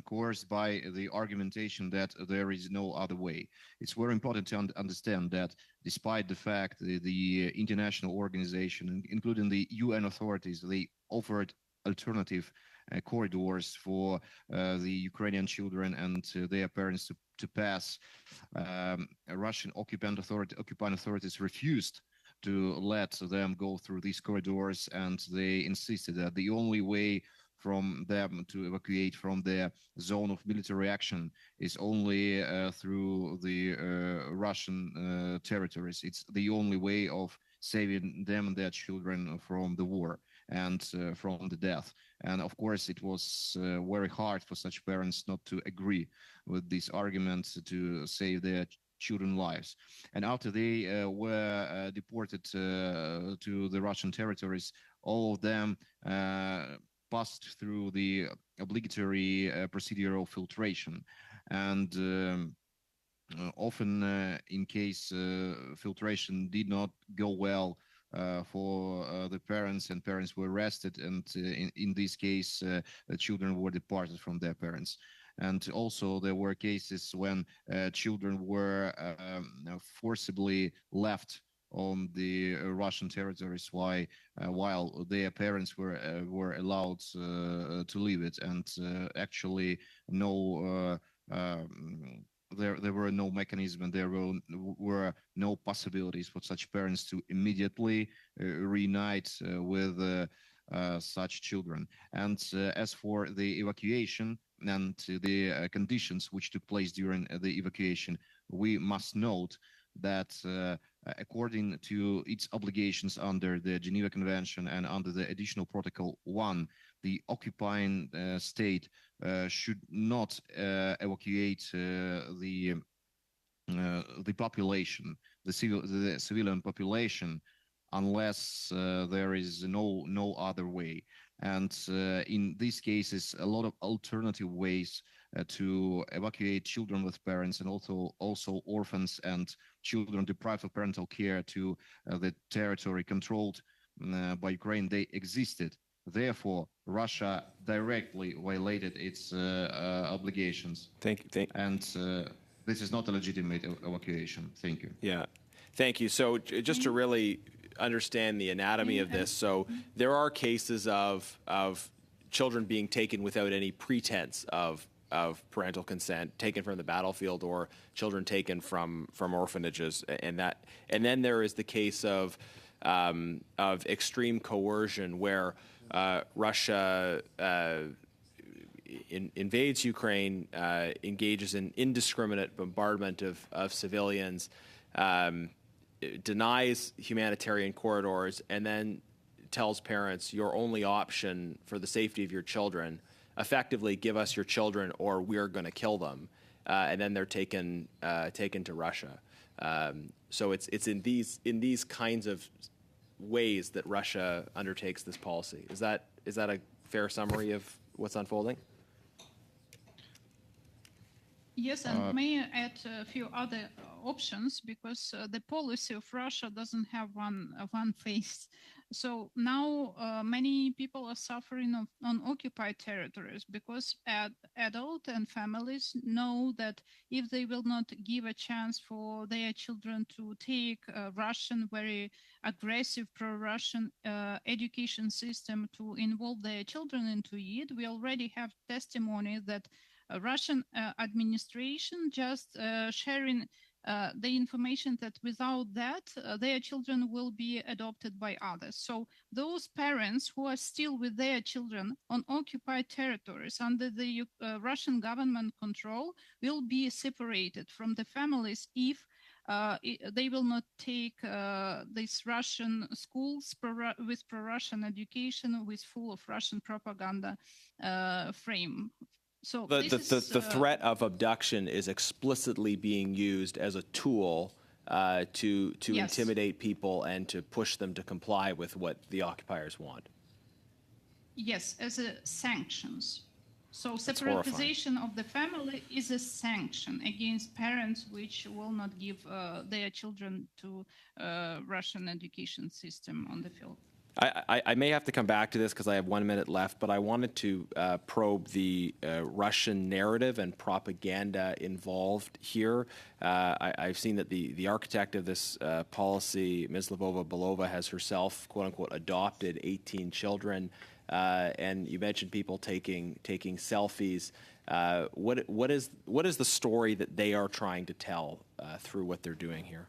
coerced by the argumentation that there is no other way. It's very important to understand that despite the fact that the international organization, including the UN authorities, they offered alternative corridors for the Ukrainian children and their parents to pass. Russian occupying authorities refused to let them go through these corridors, and they insisted that the only way from them to evacuate from their zone of military action is only through the Russian territories. It's the only way of saving them and their children from the war and from the death. And of course, it was very hard for such parents not to agree with these arguments to save their children's lives. And after they were deported to the Russian territories, all of them passed through the obligatory procedure of filtration. And often, in case filtration did not go well for the parents, and parents were arrested, and in this case, the children were departed from their parents. And also, there were cases when children were forcibly left on the Russian territories while their parents were allowed to leave it, and actually there were no mechanism, and there were no possibilities for such parents to immediately reunite with such children. And as for the evacuation and the conditions which took place during the evacuation, we must note that according to its obligations under the Geneva Convention and under the Additional Protocol 1, the occupying state should not evacuate the population, the civilian population, unless there is no other way. And in these cases, a lot of alternative ways to evacuate children with parents, and also orphans and children deprived of parental care, to the territory controlled by Ukraine, they existed. Therefore, Russia directly violated its obligations. And this is not a legitimate evacuation. Thank you. Yeah. Thank you. So just to really understand the anatomy of this, so there are cases of children being taken without any pretense of parental consent, taken from the battlefield, or children taken from orphanages, and then there is the case of extreme coercion where Russia invades Ukraine, engages in indiscriminate bombardment of civilians, denies humanitarian corridors, and then tells parents your only option for the safety of your children, effectively give us your children or we're going to kill them, and then they're taken to Russia. So it's in these kinds of ways that Russia undertakes this policy. Is that a fair summary of what's unfolding? Yes, and may I add a few other options, because the policy of Russia doesn't have one face. So now many people are suffering on occupied territories because adults and families know that if they will not give a chance for their children to take Russian, very aggressive pro-Russian education system to involve their children into it, we already have testimony that Russian administration just sharing the information that without that, their children will be adopted by others. So those parents who are still with their children on occupied territories under the Russian government control will be separated from the families if they will not take these Russian schools with pro-Russian education with full of Russian propaganda frame. So the threat of abduction is explicitly being used as a tool to Yes. intimidate people and to push them to comply with what the occupiers want. Yes, as a sanctions. So That's separatization of the family is a sanction against parents which will not give their children to Russian education system on the field. I may have to come back to this because I have 1 minute left, but I wanted to probe the Russian narrative and propaganda involved here. I've seen that the architect of this policy, Ms. Lvova-Belova, has herself, quote unquote, adopted 18 children, and you mentioned people taking selfies. What is the story that they are trying to tell through what they're doing here?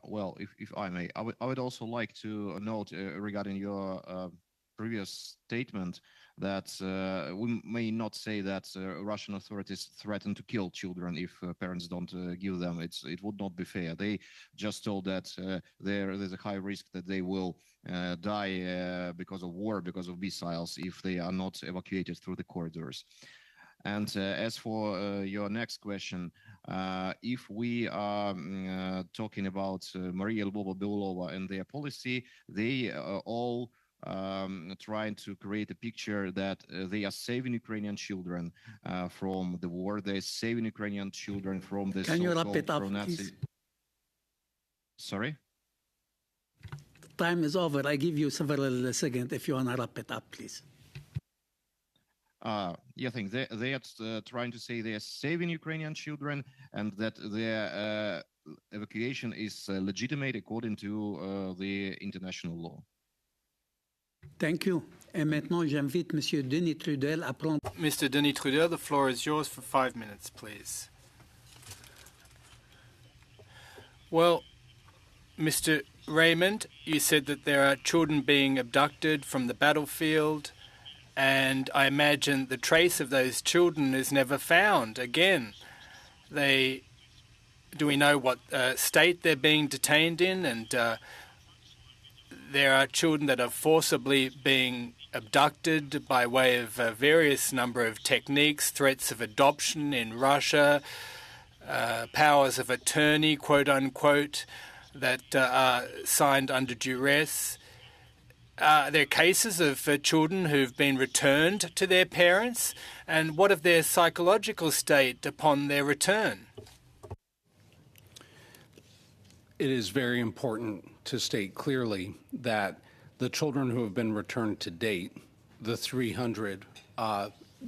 Well, if I may, I would also like to note regarding your previous statement that we may not say that Russian authorities threaten to kill children if parents don't give them. It would not be fair. They just told that there's a high risk that they will die because of war, because of missiles, if they are not evacuated through the corridors. And as for your next question, if we are talking about Maria Lvova-Belova and their policy, they are all trying to create a picture that they are saving Ukrainian children from the war. They're saving Ukrainian children from the Can you wrap so-called it up, pro-Nazi. please? Sorry? Time is over. I give you several seconds if you want to wrap it up, please. Yeah, I think they are trying to say they are saving Ukrainian children and that their evacuation is legitimate according to the international law. Thank you. Et maintenant, j'invite M. Denis Trudel à prendre... Mr. Denis Trudel, the floor is yours for 5 minutes, please. Well, Mr. Raymond, you said that there are children being abducted from the battlefield, and I imagine the trace of those children is never found again. Do we know what state they're being detained in? And there are children that are forcibly being abducted by way of various number of techniques, threats of adoption in Russia, powers of attorney, quote unquote, that are signed under duress. There are cases of children who've been returned to their parents, and what of their psychological state upon their return? it is very important to state clearly that the children who have been returned to date, the 300,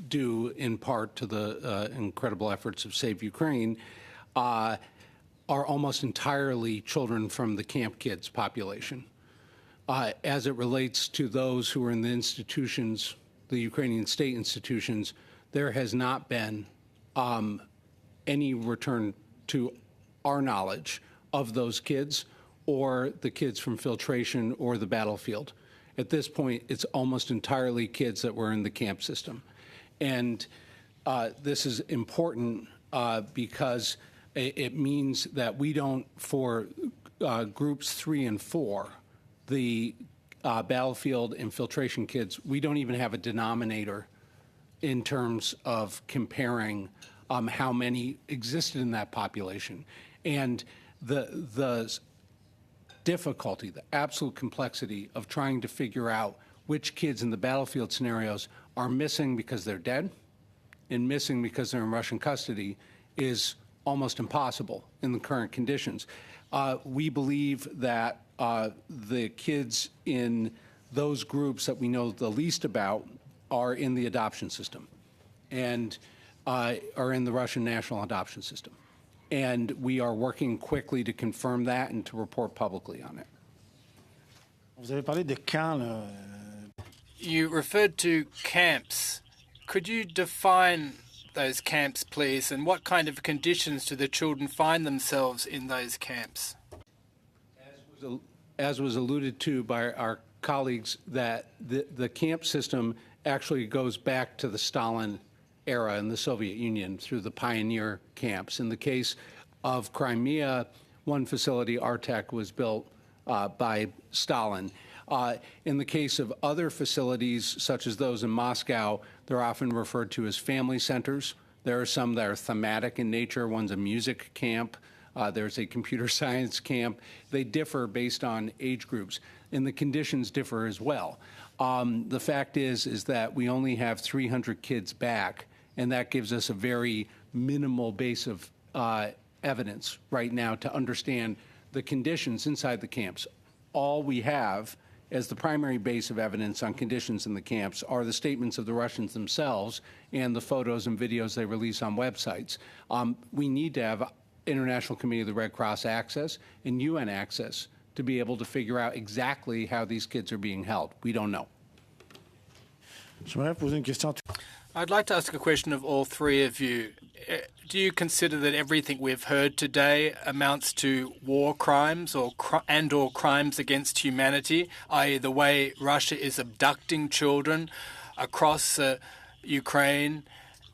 due in part to the incredible efforts of Save Ukraine, are almost entirely children from the Camp Kids population. As it relates to those who are in the institutions, the Ukrainian state institutions, there has not been any return to our knowledge of those kids or the kids from filtration or the battlefield. At this point, it's almost entirely kids that were in the camp system. And this is important because it means that we don't, for groups 3 and 4, the battlefield and filtration kids, we don't even have a denominator in terms of comparing how many existed in that population. And the difficulty, the absolute complexity of trying to figure out which kids in the battlefield scenarios are missing because they're dead and missing because they're in Russian custody is almost impossible in the current conditions. We believe that the kids in those groups that we know the least about are in the adoption system and are in the Russian national adoption system. And we are working quickly to confirm that and to report publicly on it. Vous avez parlé de camps, là. You referred to camps. Could you define those camps, please, and what kind of conditions do the children find themselves in those camps? As was alluded to by our colleagues, that the camp system actually goes back to the Stalin era in the Soviet Union through the pioneer camps. In the case of Crimea, one facility, Artek, was built by Stalin. In the case of other facilities, such as those in Moscow, they're often referred to as family centers. There are some that are thematic in nature. One's a music camp. There's a computer science camp. They differ based on age groups, and the conditions differ as well. The fact is that we only have 300 kids back, and that gives us a very minimal base of evidence right now to understand the conditions inside the camps. All we have as the primary base of evidence on conditions in the camps are the statements of the Russians themselves and the photos and videos they release on websites. We need to have International Committee of the Red Cross access and UN access to be able to figure out exactly how these kids are being held. We don't know. J'aimerais poser une question. I'd like to ask a question of all three of you. Do you consider that everything we've heard today amounts to war crimes or crimes against humanity, i.e. the way Russia is abducting children across Ukraine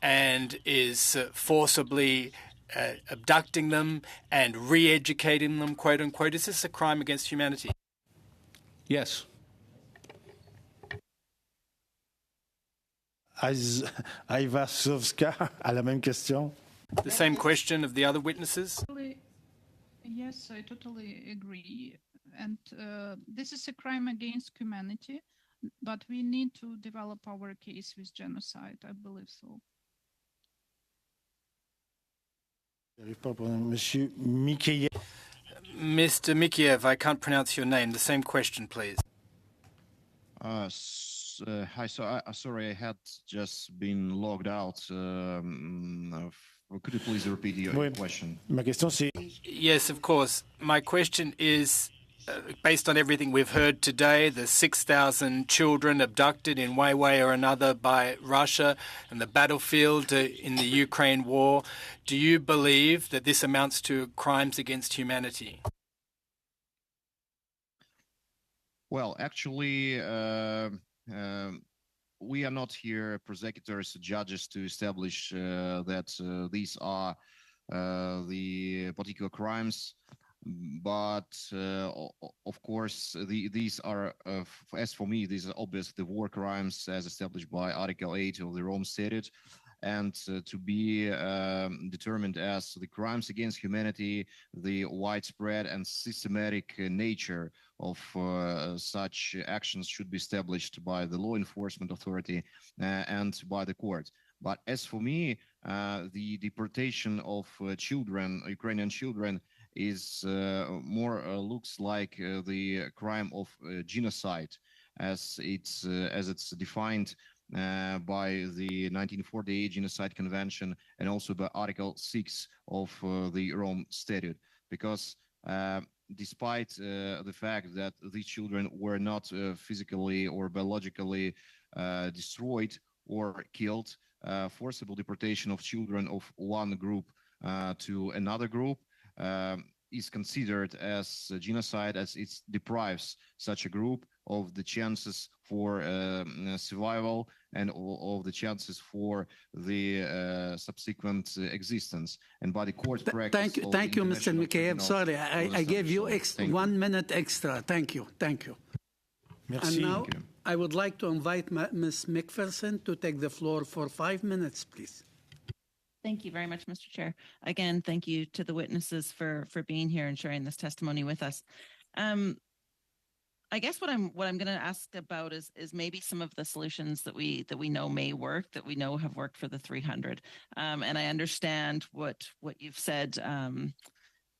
and is forcibly abducting them and re-educating them, quote unquote? Is this a crime against humanity? Yes. Aiva Sovska a la même question. The same question of the other witnesses? Yes, I totally agree. And this is a crime against humanity, but we need to develop our case with genocide. I believe so. Monsieur Mikheyev. Mr. Mikheyev, I can't pronounce your name. The same question, please. Hi, sorry, I had just been logged out. Could you please repeat your question? Ma question, c'est... Yes, of course. My question is, based on everything we've heard today, the 6,000 children abducted in one way or another by Russia and the battlefield in the Ukraine war, do you believe that this amounts to crimes against humanity? Well, actually, we are not here prosecutors, judges to establish that these are the particular crimes. But of course, these are, as for me, these are obviously the war crimes as established by Article 8 of the Rome Statute, and to be determined as the crimes against humanity, the widespread and systematic nature of such actions should be established by the law enforcement authority and by the court. But as for me, the deportation of children, Ukrainian children, is more looks like the crime of genocide, as it's defined by the 1948 Genocide Convention and also by Article 6 of the Rome Statute, because despite the fact that these children were not physically or biologically destroyed or killed, forcible deportation of children of one group to another group is considered as genocide, as it deprives such a group of the chances for survival and of the chances for the subsequent existence. And by the court practice. Thank you, Mr. Mikheyev. Sorry, I gave you 1 minute extra. Thank you. Merci. And now I would like to invite Ms. McPherson to take the floor for 5 minutes, please. Thank you very much, Mr. Chair. Again, thank you to the witnesses for being here and sharing this testimony with us. I guess what I'm going to ask about is maybe some of the solutions that we know may work, that we know have worked for the 300. And I understand what you've said,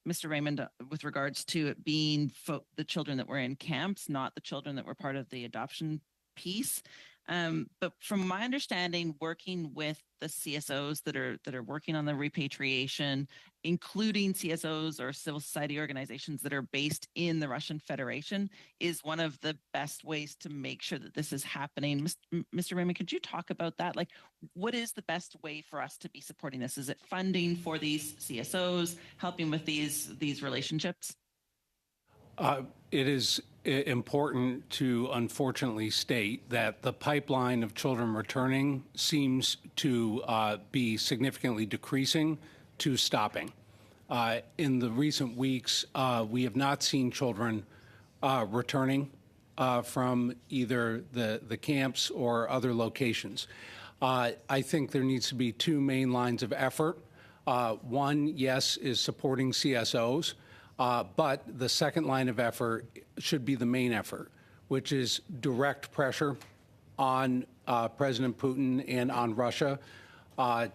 Mr. Raymond, with regards to it being the children that were in camps, not the children that were part of the adoption piece. But from my understanding, working with the CSOs that are working on the repatriation, including CSOs or civil society organizations that are based in the Russian Federation, is one of the best ways to make sure that this is happening. Mr. Raymond, could you talk about that? Like, what is the best way for us to be supporting this? Is it funding for these CSOs, helping with these relationships? It is important to unfortunately state that the pipeline of children returning seems to be significantly decreasing to stopping. In the recent weeks, we have not seen children returning from either the camps or other locations. I think there needs to be two main lines of effort. One, yes, is supporting CSOs. But the second line of effort should be the main effort, which is direct pressure on President Putin and on Russia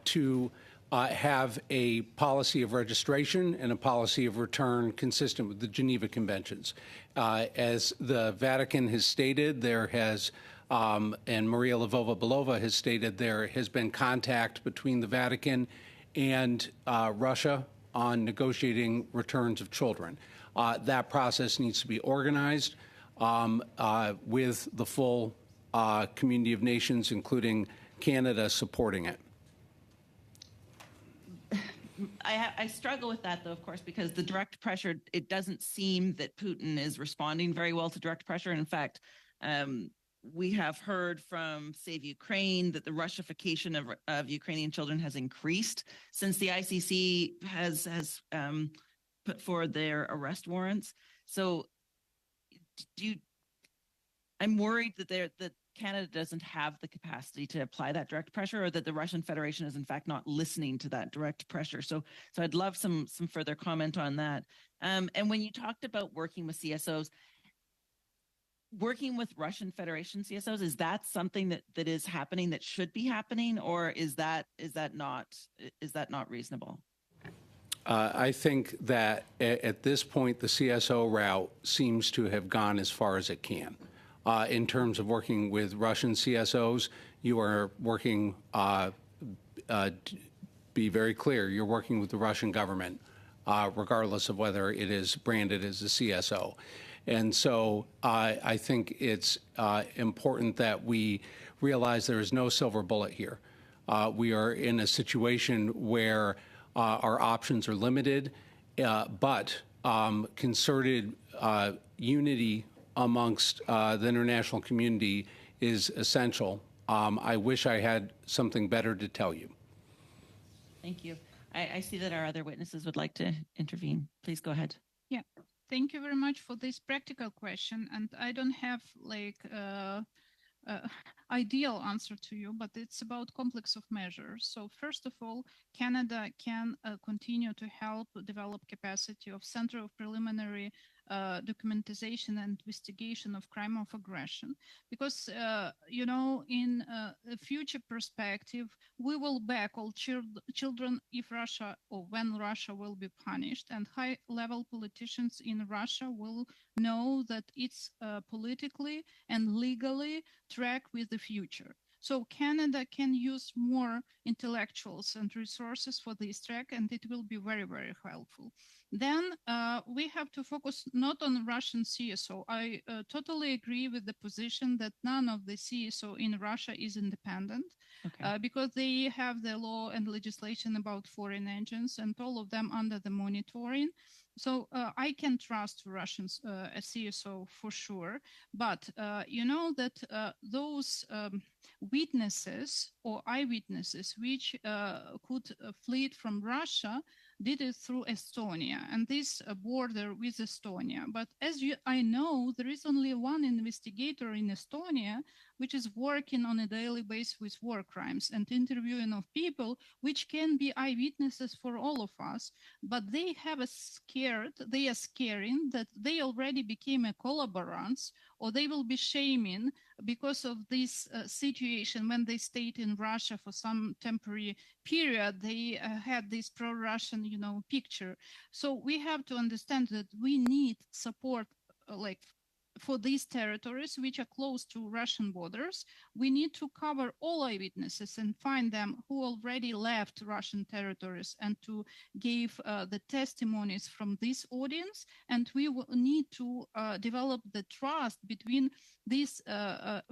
to have a policy of registration and a policy of return consistent with the Geneva Conventions. As the Vatican has stated, there has, and Maria Lvova-Belova has stated, there has been contact between the Vatican and Russia on negotiating returns of children. That process needs to be organized with the full community of nations, including Canada, supporting it. I struggle with that, though, of course, because the direct pressure, it doesn't seem that Putin is responding very well to direct pressure. In fact, we have heard from Save Ukraine that the Russification of Ukrainian children has increased since the ICC has put forward their arrest warrants. So I'm worried that Canada doesn't have the capacity to apply that direct pressure, or that the Russian Federation is in fact not listening to that direct pressure. So I'd love some further comment on that. And when you talked about working with CSOs, working with Russian Federation CSOs, is that something that is happening, that should be happening, or is that not reasonable? I think that at this point, the CSO route seems to have gone as far as it can. In terms of working with Russian CSOs, you are working, be very clear, you're working with the Russian government, regardless of whether it is branded as a CSO. And so I think it's important that we realize there is no silver bullet here. We are in a situation where our options are limited, but concerted unity amongst the international community is essential. I wish I had something better to tell you. Thank you. I see that our other witnesses would like to intervene. Please go ahead. Yeah. Thank you very much for this practical question. And I don't have like ideal answer to you, but it's about complex of measures. So first of all, Canada can continue to help develop capacity of Center of Preliminary documentation and investigation of crime of aggression. Because, you know, in a future perspective, we will back all children if Russia or when Russia will be punished, and high-level politicians in Russia will know that it's politically and legally track with the future. So Canada can use more intellectuals and resources for this track, and it will be very, very helpful. Then we have to focus not on Russian CSO. I totally agree with the position that none of the CSO in Russia is independent, because they have the law and legislation about foreign agents, and all of them under the monitoring. So I can trust Russians CSO for sure, but you know that those witnesses or eyewitnesses which could flee from Russia did it through Estonia, and this border with Estonia. But as I know, there is only one investigator in Estonia which is working on a daily basis with war crimes and interviewing of people, which can be eyewitnesses for all of us. But they are scaring that they already became a collaborants, or they will be shaming because of this situation. When they stayed in Russia for some temporary period, they had this pro-Russian, you know, picture. So we have to understand that we need support, like for these territories which are close to Russian borders. We need to cover all eyewitnesses and find them who already left Russian territories, and to give the testimonies from this audience. And we will need to develop the trust between these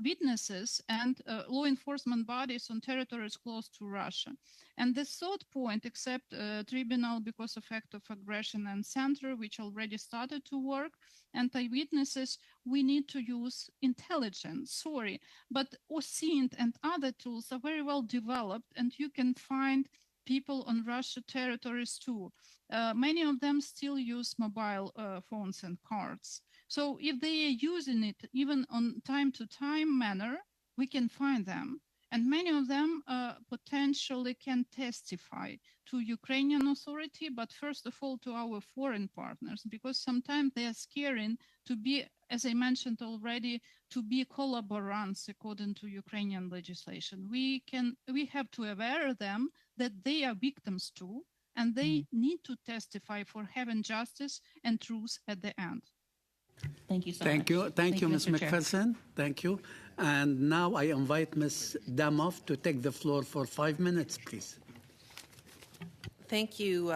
witnesses and law enforcement bodies on territories close to Russia. And the third point, except tribunal because of act of aggression and center, which already started to work, and eyewitnesses, we need to use intelligence, but OSINT and other tools are very well developed, and you can find people on Russian territories too. Many of them still use mobile phones and cards. So if they are using it even on time-to-time manner, we can find them. And many of them potentially can testify to Ukrainian authority, but first of all to our foreign partners, because sometimes they are scaring to be, as I mentioned already, to be collaborants according to Ukrainian legislation. We have to aware them that they are victims too, and they need to testify for having justice and truth at the end. Thank you so Thank much. you. Thank you, Ms. Mr. Chair. McPherson. Thank you. And now I invite Ms. Damov to take the floor for 5 minutes, please. Thank you.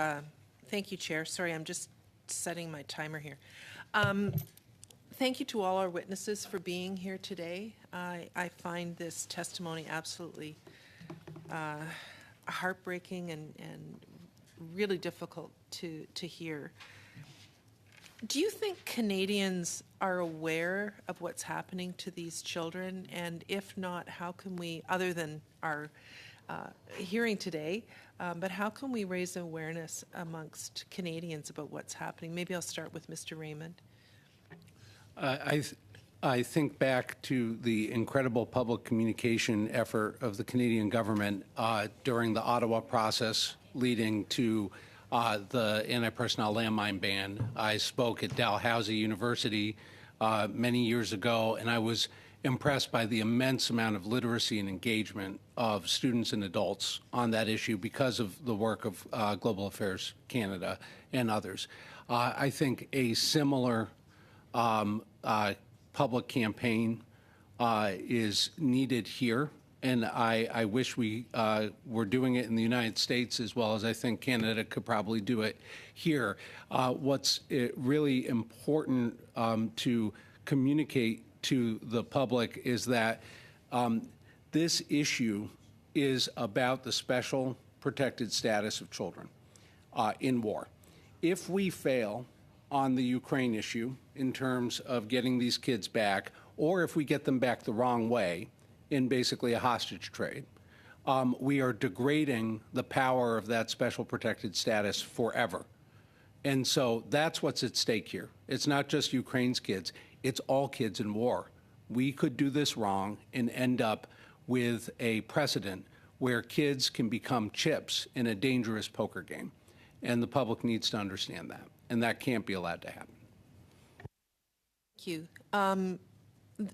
Thank you, Chair. Sorry, I'm just setting my timer here. Thank you to all our witnesses for being here today. I find this testimony absolutely heartbreaking and really difficult to hear. Do you think Canadians are aware of what's happening to these children? And if not, how can we, other than our hearing today, but how can we raise awareness amongst Canadians about what's happening? Maybe I'll start with Mr. Raymond. I think back to the incredible public communication effort of the Canadian government during the Ottawa process leading to the anti-personnel landmine ban. I spoke at Dalhousie University many years ago, and I was impressed by the immense amount of literacy and engagement of students and adults on that issue because of the work of Global Affairs Canada and others. I think a similar public campaign is needed here, and I wish we were doing it in the United States as well as I think Canada could probably do it here. What's really important to communicate to the public is that this issue is about the special protected status of children in war. If we fail on the Ukraine issue in terms of getting these kids back, or if we get them back the wrong way in basically a hostage trade, we are degrading the power of that special protected status forever. And so that's what's at stake here. It's not just Ukraine's kids, it's all kids in war. We could do this wrong and end up with a precedent where kids can become chips in a dangerous poker game. And the public needs to understand that. And that can't be allowed to happen. Thank you.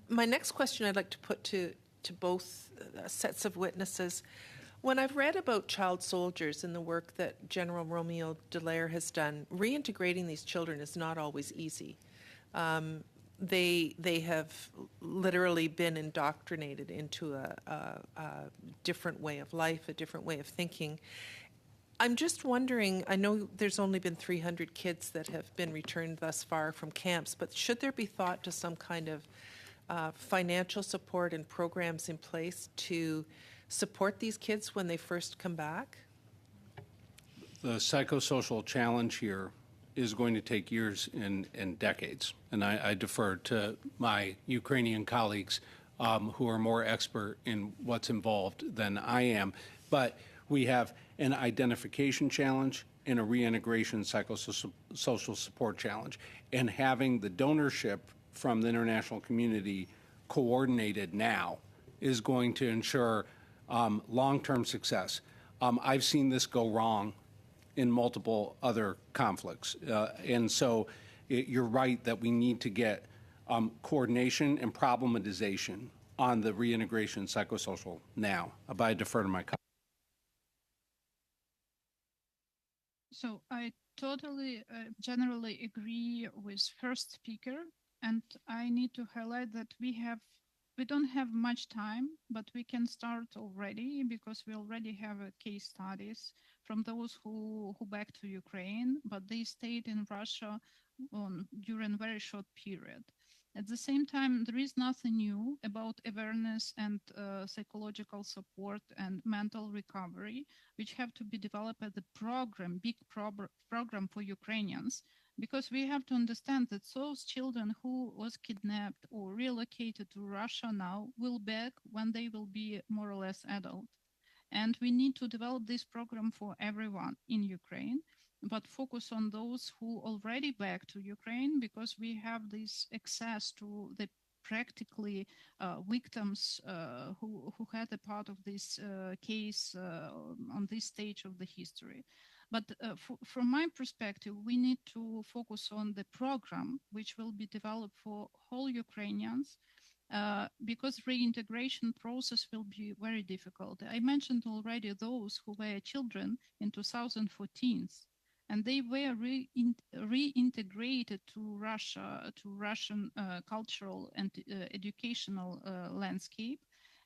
My next question I'd like to put to both sets of witnesses. When I've read about child soldiers and the work that General Romeo Dallaire has done, reintegrating these children is not always easy. They have literally been indoctrinated into a different way of life, a different way of thinking. I'm just wondering, I know there's only been 300 kids that have been returned thus far from camps, but should there be thought to some kind of financial support and programs in place to support these kids when they first come back? The psychosocial challenge here is going to take years and decades. And I defer to my Ukrainian colleagues who are more expert in what's involved than I am. But we have an identification challenge and a reintegration psychosocial support challenge. And having the donorship from the international community coordinated now is going to ensure long-term success. I've seen this go wrong in multiple other conflicts. And so you're right that we need to get coordination and problematization on the reintegration psychosocial now. But I defer to my colleagues. So I totally, generally agree with first speaker, and I need to highlight that we don't have much time, but we can start already because we already have case studies from those who back to Ukraine, but they stayed in Russia during a very short period. At the same time, there is nothing new about awareness and psychological support and mental recovery, which have to be developed as a program, big program for Ukrainians, because we have to understand that those children who was kidnapped or relocated to Russia now will back when they will be more or less adult. And we need to develop this program for everyone in Ukraine, but focus on those who already back to Ukraine, because we have this access to the practically victims who had a part of this case on this stage of the history. But from my perspective, we need to focus on the program which will be developed for whole Ukrainians, because reintegration process will be very difficult. I mentioned already those who were children in 2014, and they were reintegrated to Russia, to Russian cultural and educational landscape.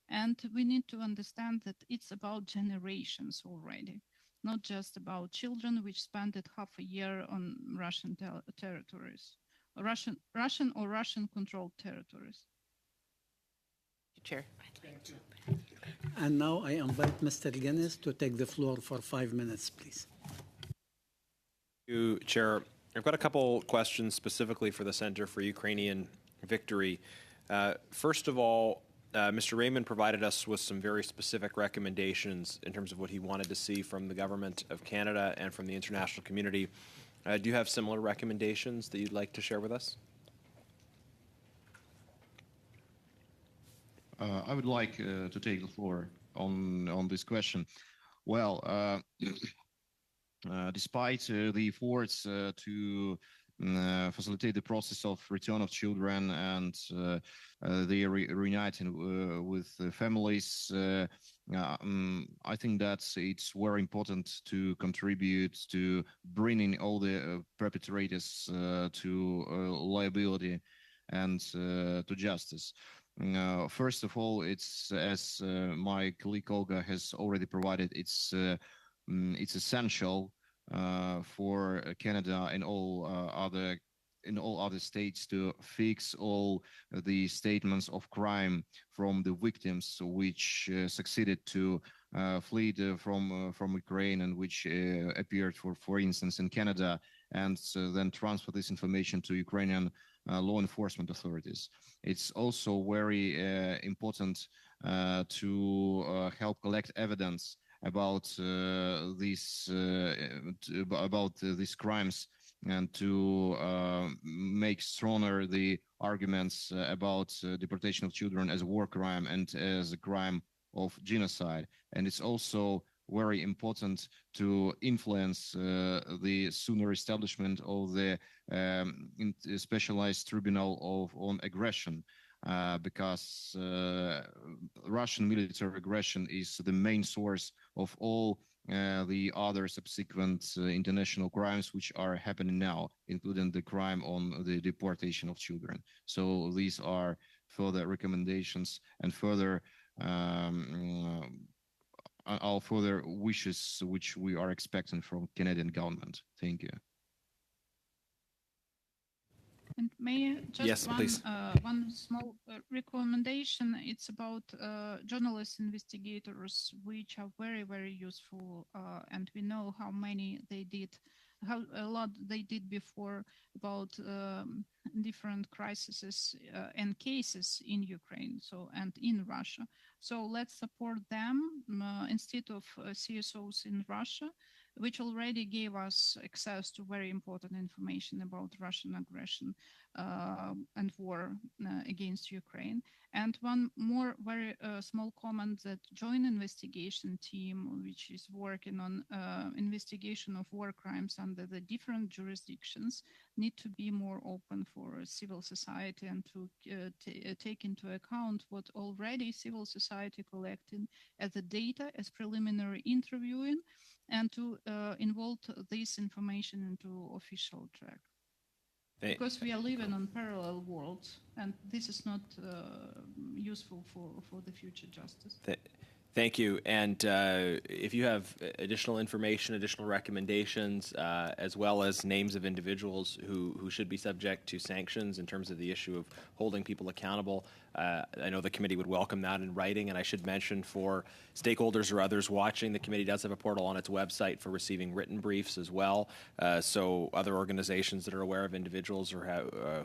And we need to understand that it's about generations already, not just about children which spent half a year on Russian territories, Russian or Russian-controlled territories. Chair. And now I invite Mr. Guinness to take the floor for 5 minutes, please. Thank you, Chair. I've got a couple questions specifically for the Center for Ukrainian Victory. First of all, Mr. Raymond provided us with some very specific recommendations in terms of what he wanted to see from the Government of Canada and from the international community. Do you have similar recommendations that you'd like to share with us? I would like to take the floor on this question. Well, despite the efforts to facilitate the process of return of children and they reuniting with families, I think that it's very important to contribute to bringing all the perpetrators to liability and to justice. First of all, it's as my colleague Olga has already provided. It's essential for Canada and all other states to fix all the statements of crime from the victims which succeeded to flee from Ukraine and which appeared, for instance, in Canada, and then transfer this information to Ukrainian law enforcement authorities. It's also very important to help collect evidence about these crimes and to make stronger the arguments about deportation of children as a war crime and as a crime of genocide. And it's also very important to influence the sooner establishment of the specialized tribunal on aggression. Because Russian military aggression is the main source of all the other subsequent international crimes which are happening now, including the crime on the deportation of children. So these are further recommendations and further our further wishes which we are expecting from Canadian government. Thank you. And may I just Yes, please. one small recommendation? It's about journalist investigators, which are very, very useful, and we know how many they did, how a lot they did before about different crises and cases in Ukraine, so and in Russia. So let's support them instead of CSOs in Russia, which already gave us access to very important information about Russian aggression and war against Ukraine. And one more very small comment, that joint investigation team, which is working on investigation of war crimes under the different jurisdictions, need to be more open for civil society and to take into account what already civil society collecting as the data, as preliminary interviewing, and to involve this information into official track. Because we are living on parallel worlds, and this is not useful for the future justice. Thank you. And if you have additional information, additional recommendations, as well as names of individuals who should be subject to sanctions in terms of the issue of holding people accountable, I know the committee would welcome that in writing. And I should mention, for stakeholders or others watching, the committee does have a portal on its website for receiving written briefs as well. So other organizations that are aware of individuals or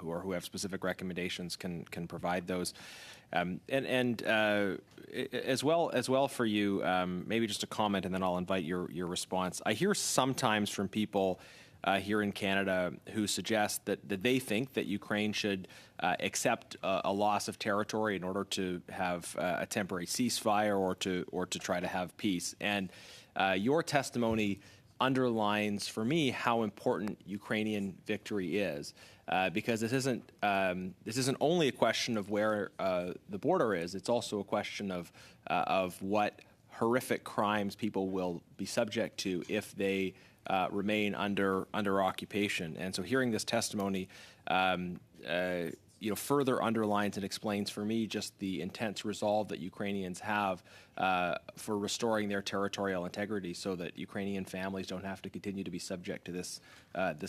who have specific recommendations can provide those. As well for you, maybe just a comment, and then I'll invite your response. I hear sometimes from people here in Canada who suggest that they think that Ukraine should accept a loss of territory in order to have a temporary ceasefire or to try to have peace. And your testimony underlines for me how important Ukrainian victory is. Because this isn't only a question of where the border is. It's also a question of what horrific crimes people will be subject to if they remain under occupation. And so, hearing this testimony, further underlines and explains for me just the intense resolve that Ukrainians have for restoring their territorial integrity, so that Ukrainian families don't have to continue to be subject to this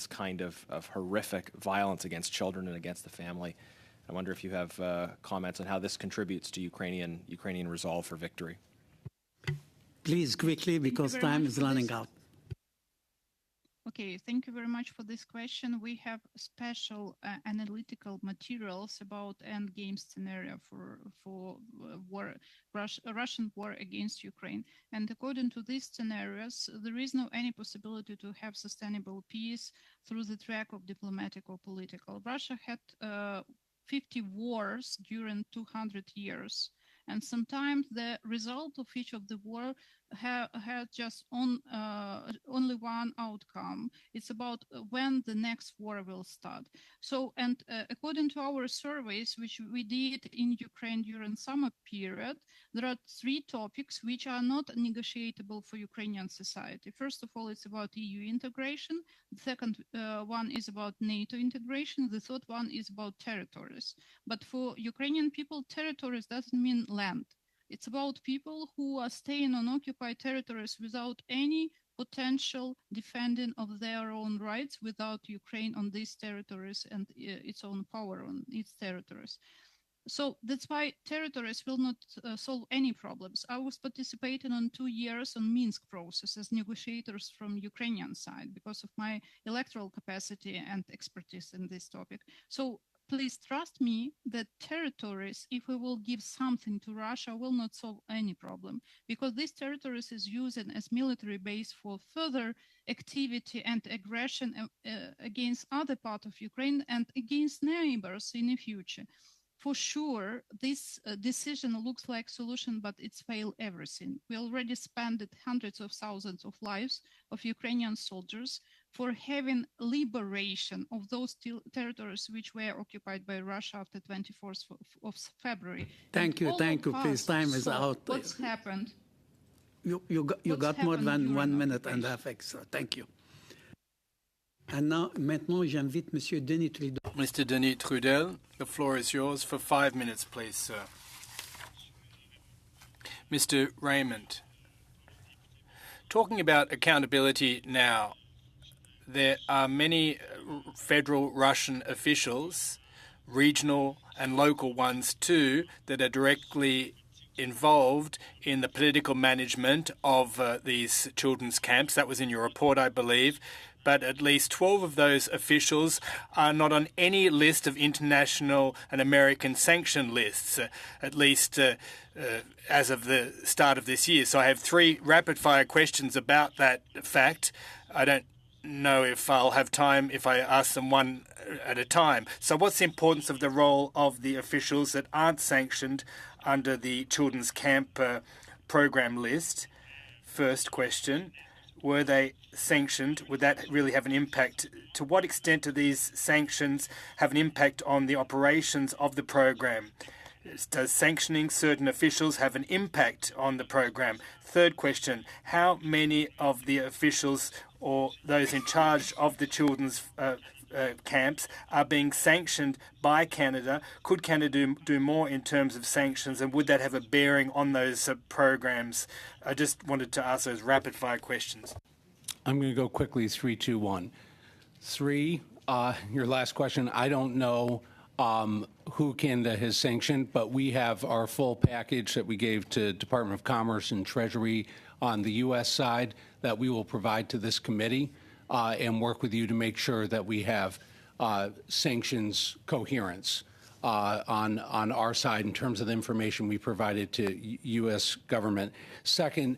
kind of horrific violence against children and against the family. I wonder if you have comments on how this contributes to Ukrainian resolve for victory. Please, quickly, because time is running out. Okay, thank you very much for this question. We have special analytical materials about endgame scenario for war, Russian war against Ukraine. And according to these scenarios, there is no any possibility to have sustainable peace through the track of diplomatic or political. Russia had 50 wars during 200 years. And sometimes the result of each of the war had just only one outcome. It's about when the next war will start. So, and according to our surveys, which we did in Ukraine during summer period, there are 3 topics which are not negotiable for Ukrainian society. First of all, it's about EU integration. The second one is about NATO integration. The third one is about territories. But for Ukrainian people, territories doesn't mean land. It's about people who are staying on occupied territories without any potential defending of their own rights, without Ukraine on these territories and its own power on its territories. So that's why territories will not solve any problems. I was participating on 2 years on Minsk process as negotiators from Ukrainian side because of my electoral capacity and expertise in this topic. So please trust me that territories, if we will give something to Russia, will not solve any problem, because these territories is used as military base for further activity and aggression against other part of Ukraine and against neighbors in the future. for sure, this decision looks like solution, but it's failed everything. We already spent hundreds of thousands of lives of Ukrainian soldiers for having liberation of those territories which were occupied by Russia after 24th of February. Thank you, please. Time is out. What's happened? You got more than 1 minute and a half extra. Thank you. And maintenant, j'invite Monsieur Denis Trudel. Mr. Denis Trudel, the floor is yours for 5 minutes, please, sir. Mr. Raymond, talking about accountability now, there are many federal Russian officials, regional and local ones too, that are directly involved in the political management of these children's camps. That was in your report, I believe. But at least 12 of those officials are not on any list of international and American sanction lists, at least as of the start of this year. So I have 3 rapid-fire questions about that fact. I don't know if I'll have time if I ask them one at a time. So what's the importance of the role of the officials that aren't sanctioned under the children's camp program list? First question. Were they sanctioned? Would that really have an impact? To what extent do these sanctions have an impact on the operations of the program? Does sanctioning certain officials have an impact on the program? Third question, how many of the officials or those in charge of the children's camps are being sanctioned by Canada? Could Canada do more in terms of sanctions, and would that have a bearing on those programs? I just wanted to ask those rapid-fire questions. I'm going to go quickly, 3, 2, 1. 3, your last question, I don't know who Canada has sanctioned, but we have our full package that we gave to Department of Commerce and Treasury on the U.S. side that we will provide to this committee and work with you to make sure that we have sanctions coherence on our side in terms of the information we provided to U.S. government. Second,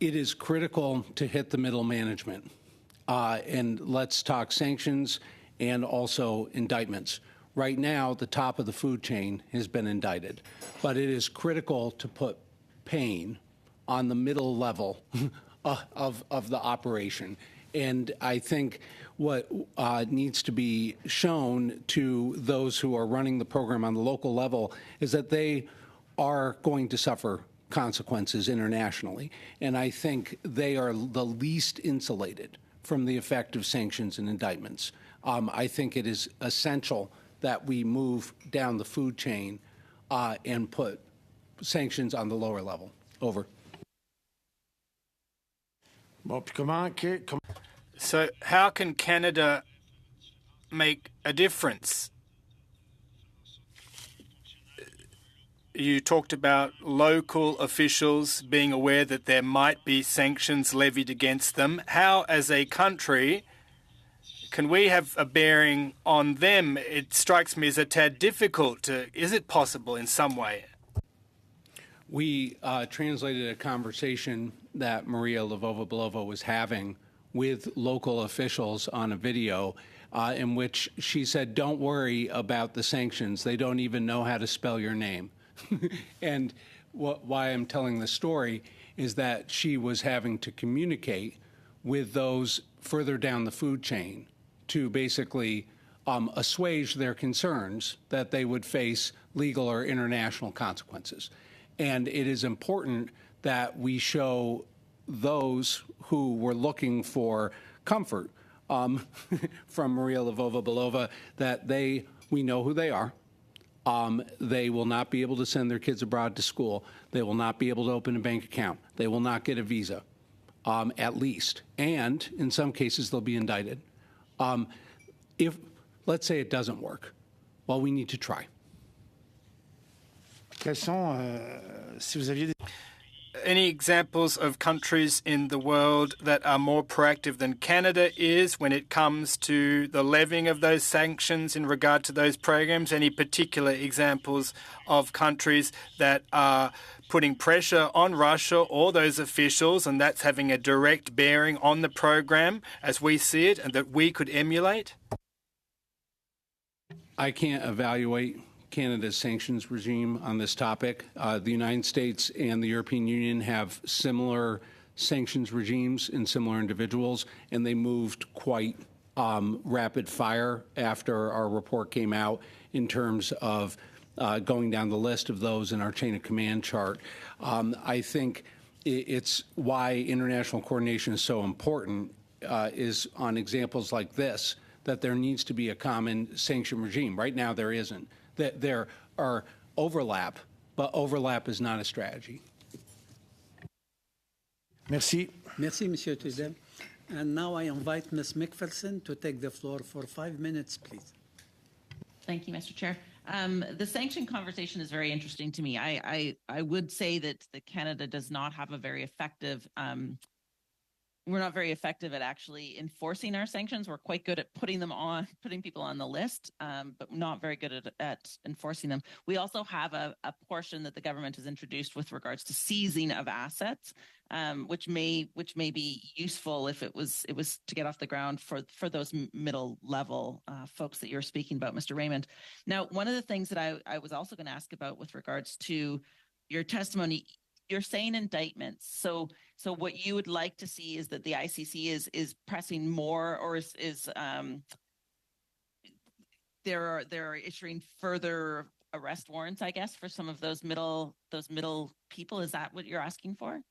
it is critical to hit the middle management. And let's talk sanctions and also indictments. Right now, the top of the food chain has been indicted, but it is critical to put pain on the middle level of the operation. And I think what needs to be shown to those who are running the program on the local level is that they are going to suffer consequences internationally. And I think they are the least insulated from the effect of sanctions and indictments. I think it is essential that we move down the food chain and put sanctions on the lower level. Over. So how can Canada make a difference? You talked about local officials being aware that there might be sanctions levied against them. How, as a country, can we have a bearing on them? It strikes me as a tad difficult. Is it possible in some way? We translated a conversation that Maria Lvova-Belova was having with local officials on a video in which she said, don't worry about the sanctions. They don't even know how to spell your name. And why I'm telling the story is that she was having to communicate with those further down the food chain to basically assuage their concerns that they would face legal or international consequences. And it is important that we show those who were looking for comfort from Maria Lvova-Belova that we know who they are. They will not be able to send their kids abroad to school. They will not be able to open a bank account. They will not get a visa, at least. And in some cases, they'll be indicted. If, let's say it doesn't work, well, we need to try. Any examples of countries in the world that are more proactive than Canada is when it comes to the levying of those sanctions in regard to those programs? Any particular examples of countries that are putting pressure on Russia or those officials, and that's having a direct bearing on the program as we see it and that we could emulate? I can't evaluate Canada's sanctions regime on this topic. The United States and the European Union have similar sanctions regimes in similar individuals, and they moved quite rapid fire after our report came out in terms of going down the list of those in our chain of command chart. I think it's why international coordination is so important is on examples like this, that there needs to be a common sanction regime. Right now there isn't. That there are overlap, but overlap is not a strategy. Merci. Merci, Monsieur Trudel. And now I invite Ms. McPherson to take the floor for 5 minutes, please. Thank you, Mr. Chair. The sanction conversation is very interesting to me. I would say that Canada does not have a very effective we're not very effective at actually enforcing our sanctions. We're quite good at putting people on the list, but not very good at enforcing them. We also have a portion that the government has introduced with regards to seizing of assets, which may be useful if it was to get off the ground for those middle level folks that you're speaking about, Mr. Raymond. Now, one of the things that I was also going to ask about with regards to your testimony, you're saying indictments. So what you would like to see is that the ICC is pressing more, or they're issuing further arrest warrants, I guess, for some of those middle people. Is that what you're asking for?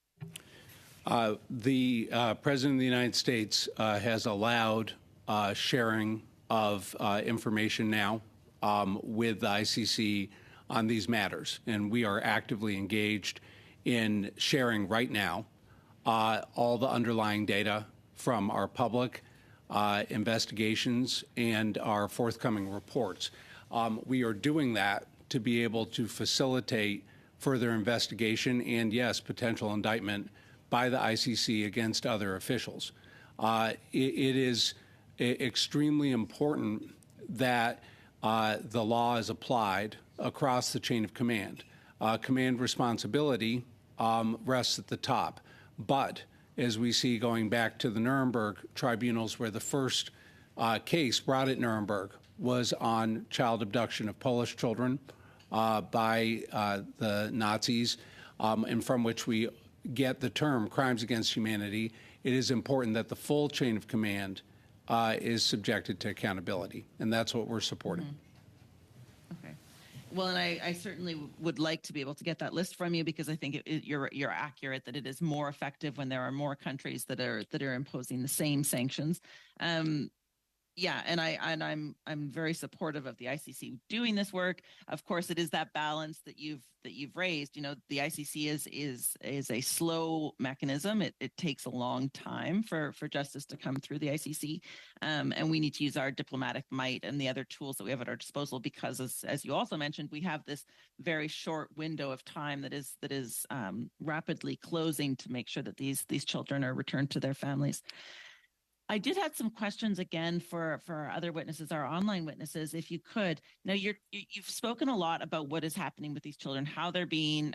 The President of the United States has allowed sharing of information now with the ICC on these matters, and we are actively engaged in sharing right now all the underlying data from our public investigations and our forthcoming reports. We are doing that to be able to facilitate further investigation and, yes, potential indictment by the ICC against other officials. It is extremely important that the law is applied across the chain of command. Command responsibility rests at the top. But as we see going back to the Nuremberg tribunals, where the first case brought at Nuremberg was on child abduction of Polish children by the Nazis, and from which we get the term crimes against humanity, it is important that the full chain of command is subjected to accountability. And that's what we're supporting. Mm-hmm. Okay. Well, and I certainly would like to be able to get that list from you, because I think you're accurate that it is more effective when there are more countries that are imposing the same sanctions. Yeah, and I'm very supportive of the ICC doing this work. Of course, it is that balance that you've raised. You know, the ICC is a slow mechanism. It takes a long time for justice to come through the ICC, and we need to use our diplomatic might and the other tools that we have at our disposal, because as you also mentioned, we have this very short window of time that is rapidly closing to make sure that these children are returned to their families. I did have some questions again for our other witnesses, our online witnesses, if you could. Now, you've spoken a lot about what is happening with these children, how they're being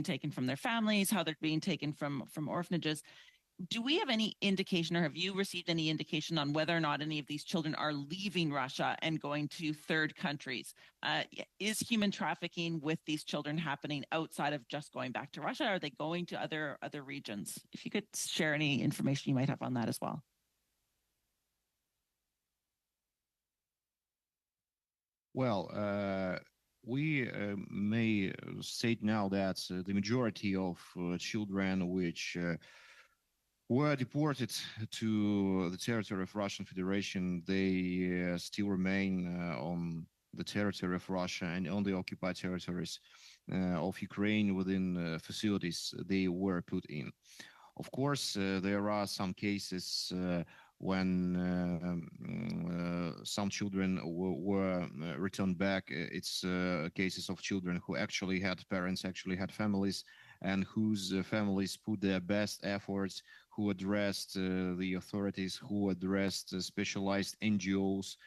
taken from their families, how they're being taken from orphanages. Do we have any indication, or have you received any indication on whether or not any of these children are leaving Russia and going to third countries? Is human trafficking with these children happening outside of just going back to Russia? Are they going to other regions? If you could share any information you might have on that as well. Well, we may state now that the majority of children which were deported to the territory of Russian Federation, they still remain on the territory of Russia and on the occupied territories of Ukraine within facilities they were put in. Of course, there are some cases when some children were returned back. It's cases of children who actually had parents, actually had families, and whose families put their best efforts, who addressed the authorities, who addressed specialized NGOs,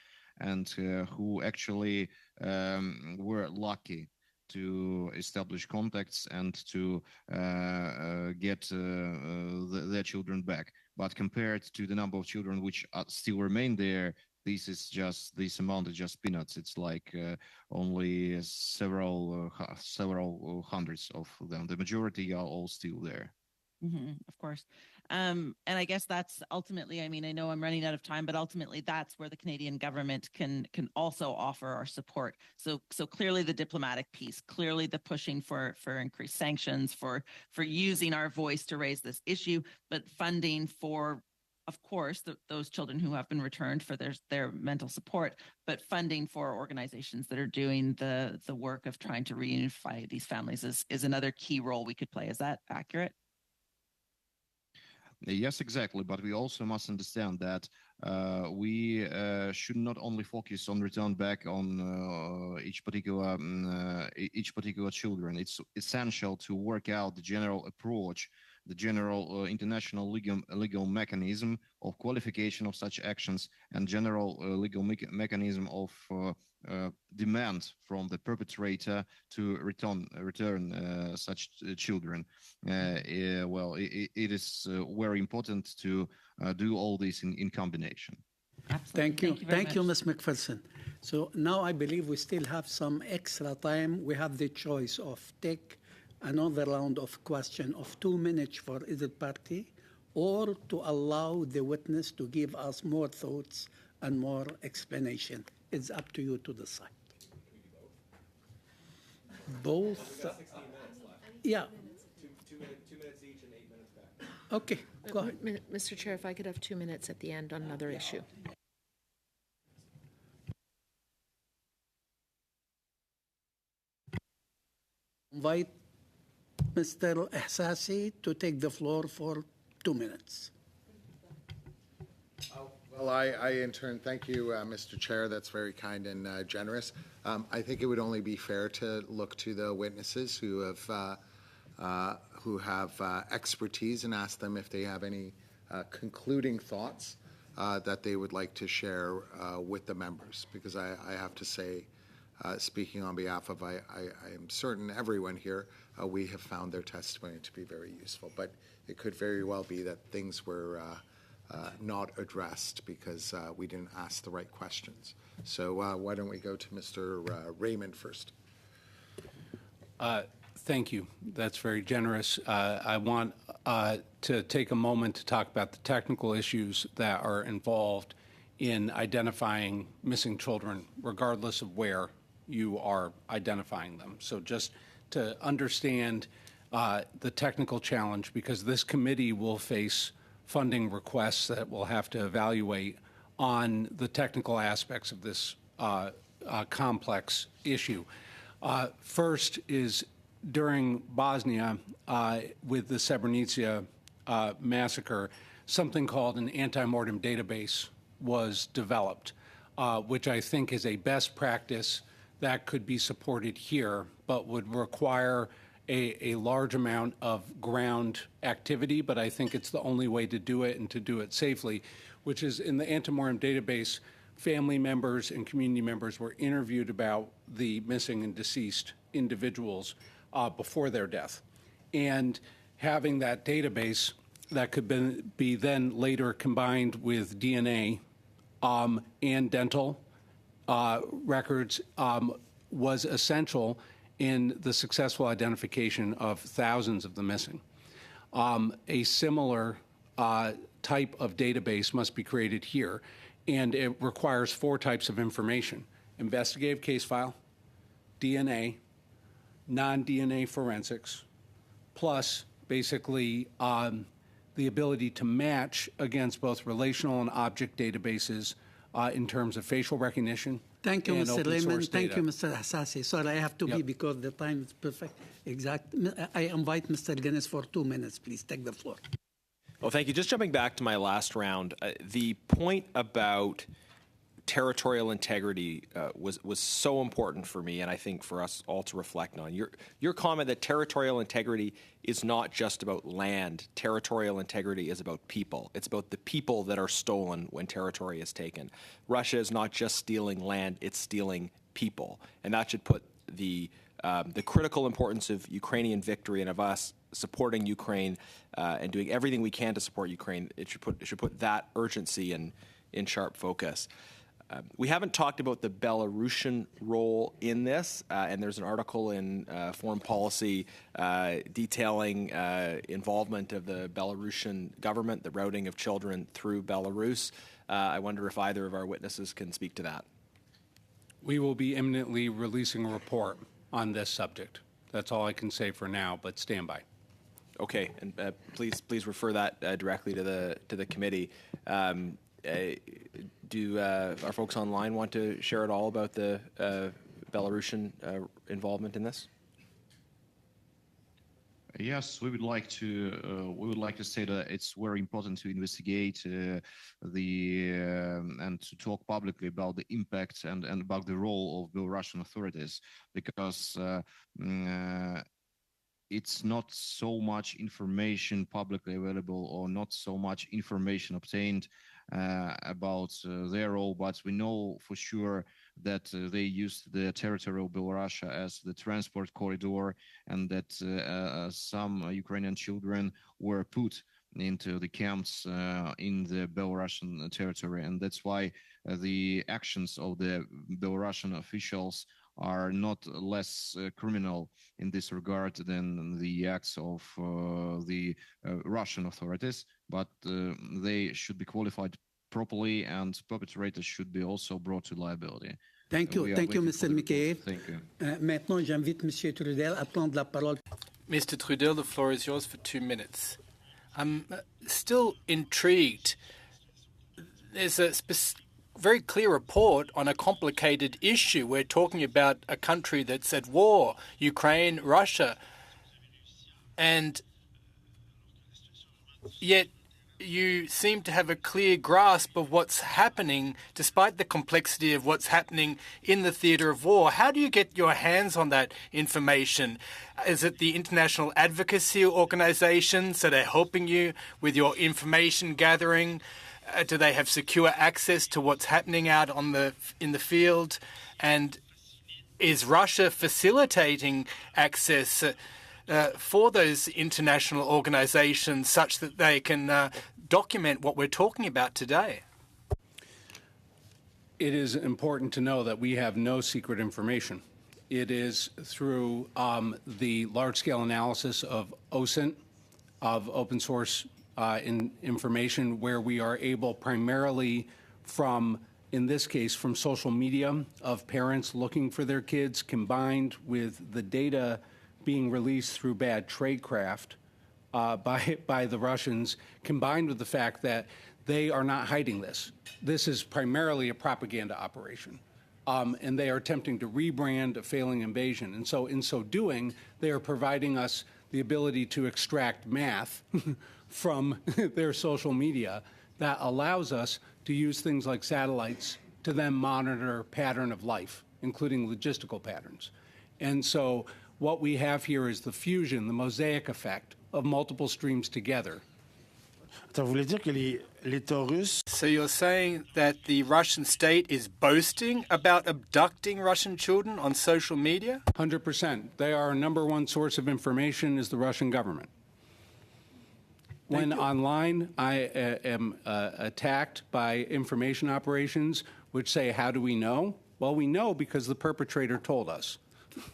and who actually were lucky to establish contacts and to get their children back. But compared to the number of children which still remain there, this amount is just peanuts. It's like only several hundreds of them. The majority are all still there. Of course. And I guess that's ultimately, I mean, I know I'm running out of time, but ultimately that's where the Canadian government can also offer our support. So clearly the diplomatic piece, clearly the pushing for increased sanctions, for using our voice to raise this issue, but funding for, of course, those children who have been returned for their mental support, but funding for organizations that are doing the work of trying to reunify these families is another key role we could play. Is that accurate? Yes, exactly. But we also must understand that we should not only focus on return back on each particular children. It's essential to work out the general approach, the general international legal mechanism of qualification of such actions, and general legal mechanism of demand from the perpetrator to return such children. It is very important to do all this in combination. Absolutely. Thank you, Ms. McPherson. So now I believe we still have some extra time. We have the choice of take another round of question of 2 minutes for either party, or to allow the witness to give us more thoughts and more explanation. It's up to you to decide. Both. 16 minutes left. Yeah. 2 minutes each and 8 minutes back. Okay, go ahead. Mr. Chair, if I could have 2 minutes at the end on another issue. Invite Mr. Ehsassi to take the floor for 2 minutes. Well, I in turn thank you, Mr. Chair. That's very kind and generous. I think it would only be fair to look to the witnesses who have expertise and ask them if they have any concluding thoughts that they would like to share with the members. Because I have to say, speaking on behalf of, I am certain everyone here, we have found their testimony to be very useful. But it could very well be that things were not addressed because we didn't ask the right questions. So why don't we go to Mr. Raymond first? Thank you. That's very generous. I want to take a moment to talk about the technical issues that are involved in identifying missing children, regardless of where you are identifying them. So just to understand the technical challenge, because this committee will face funding requests that we'll have to evaluate on the technical aspects of this complex issue. First is during Bosnia, with the Srebrenica massacre, something called an anti-mortem database was developed, which I think is a best practice that could be supported here, but would require a large amount of ground activity, but I think it's the only way to do it and to do it safely, which is in the antemortem database, family members and community members were interviewed about the missing and deceased individuals before their death. And having that database that could be then later combined with DNA and dental records was essential in the successful identification of thousands of the missing. A similar type of database must be created here, and it requires 4 types of information: investigative case file, DNA, non-DNA forensics, plus basically the ability to match against both relational and object databases in terms of facial recognition. Thank you, and Mr. open Raymond. source Thank data. you, Mr. Ehsassi. Sorry, I have to be because the time is perfect. Exact. I invite Mr. Guinness for 2 minutes. Please take the floor. Well, thank you. Just jumping back to my last round, the point about territorial integrity was so important for me, and I think for us all to reflect on. Your comment that territorial integrity is not just about land. Territorial integrity is about people. It's about the people that are stolen when territory is taken. Russia is not just stealing land; it's stealing people, and that should put the critical importance of Ukrainian victory and of us supporting Ukraine and doing everything we can to support Ukraine. It should put that urgency in sharp focus. We haven't talked about the Belarusian role in this, and there's an article in Foreign Policy detailing involvement of the Belarusian government, the routing of children through Belarus. I wonder if either of our witnesses can speak to that. We will be imminently releasing a report on this subject. That's all I can say for now, but stand by. Okay, and please refer that directly to the committee. Do our folks online want to share at all about the Belarusian involvement in this? Yes, we would like to. We would like to say that it's very important to investigate and to talk publicly about the impact and about the role of Belarusian authorities, because it's not so much information publicly available or not so much information obtained about their role, but we know for sure that they used the territory of Belarus as the transport corridor, and that some Ukrainian children were put into the camps in the Belarusian territory, and that's why the actions of the Belarusian officials are not less criminal in this regard than the acts of the Russian authorities, but they should be qualified properly, and perpetrators should be also brought to liability. Thank you, Mr. Mikheyev. Thank you. Maintenant, j'invite Monsieur Trudel à prendre la parole. Mr. Trudel, the floor is yours for 2 minutes. I'm still intrigued. There's a very clear report on a complicated issue. We're talking about a country that's at war, Ukraine, Russia, and yet you seem to have a clear grasp of what's happening, despite the complexity of what's happening in the theatre of war. How do you get your hands on that information? Is it the international advocacy organizations that are helping you with your information gathering? Do they have secure access to what's happening out in the field? And is Russia facilitating access for those international organizations such that they can document what we're talking about today? It is important to know that we have no secret information. It is through the large-scale analysis of OSINT, of open source information, where we are able primarily from, in this case, from social media of parents looking for their kids, combined with the data being released through bad tradecraft by the Russians, combined with the fact that they are not hiding this. This is primarily a propaganda operation. And they are attempting to rebrand a failing invasion. And so in so doing, they are providing us the ability to extract math from their social media that allows us to use things like satellites to then monitor pattern of life, including logistical patterns. And so what we have here is the fusion, the mosaic effect of multiple streams together. So you're saying that the Russian state is boasting about abducting Russian children on social media? 100%. They are our number one source of information is the Russian government. When online, I am attacked by information operations which say, how do we know? Well, we know because the perpetrator told us.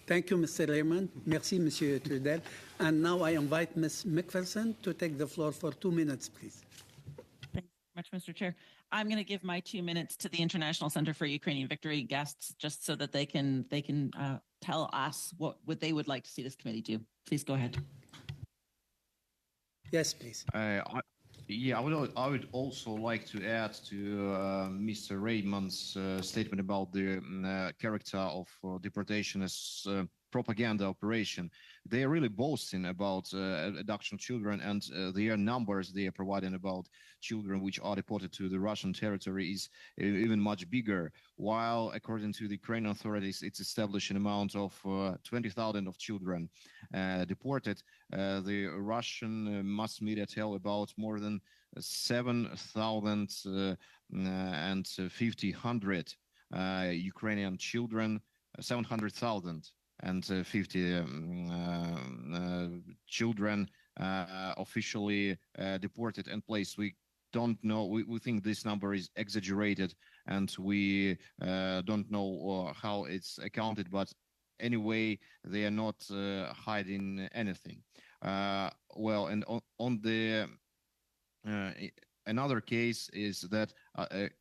Thank you, Mr. Lehman. Merci, Monsieur Trudel. And now I invite Ms. McPherson to take the floor for 2 minutes, please. Thank you very much, Mr. Chair. I'm going to give my 2 minutes to the International Center for Ukrainian Victory guests, just so that they can tell us what they would like to see this committee do. Please go ahead. Yes, please. I would also like to add to Mr. Raymond's statement about the character of deportation as propaganda operation. They are really boasting about abduction of children, and their numbers they are providing about children which are deported to the Russian territory is even much bigger. While, according to the Ukrainian authorities, it's established an amount of 20,000 of children deported. The Russian mass media tell about more than 7,050 Ukrainian children, 700,000 and 50 children officially deported and placed don't know. We think this number is exaggerated, and we don't know how it's accounted. But anyway, they are not hiding anything. Well, and on the another case is that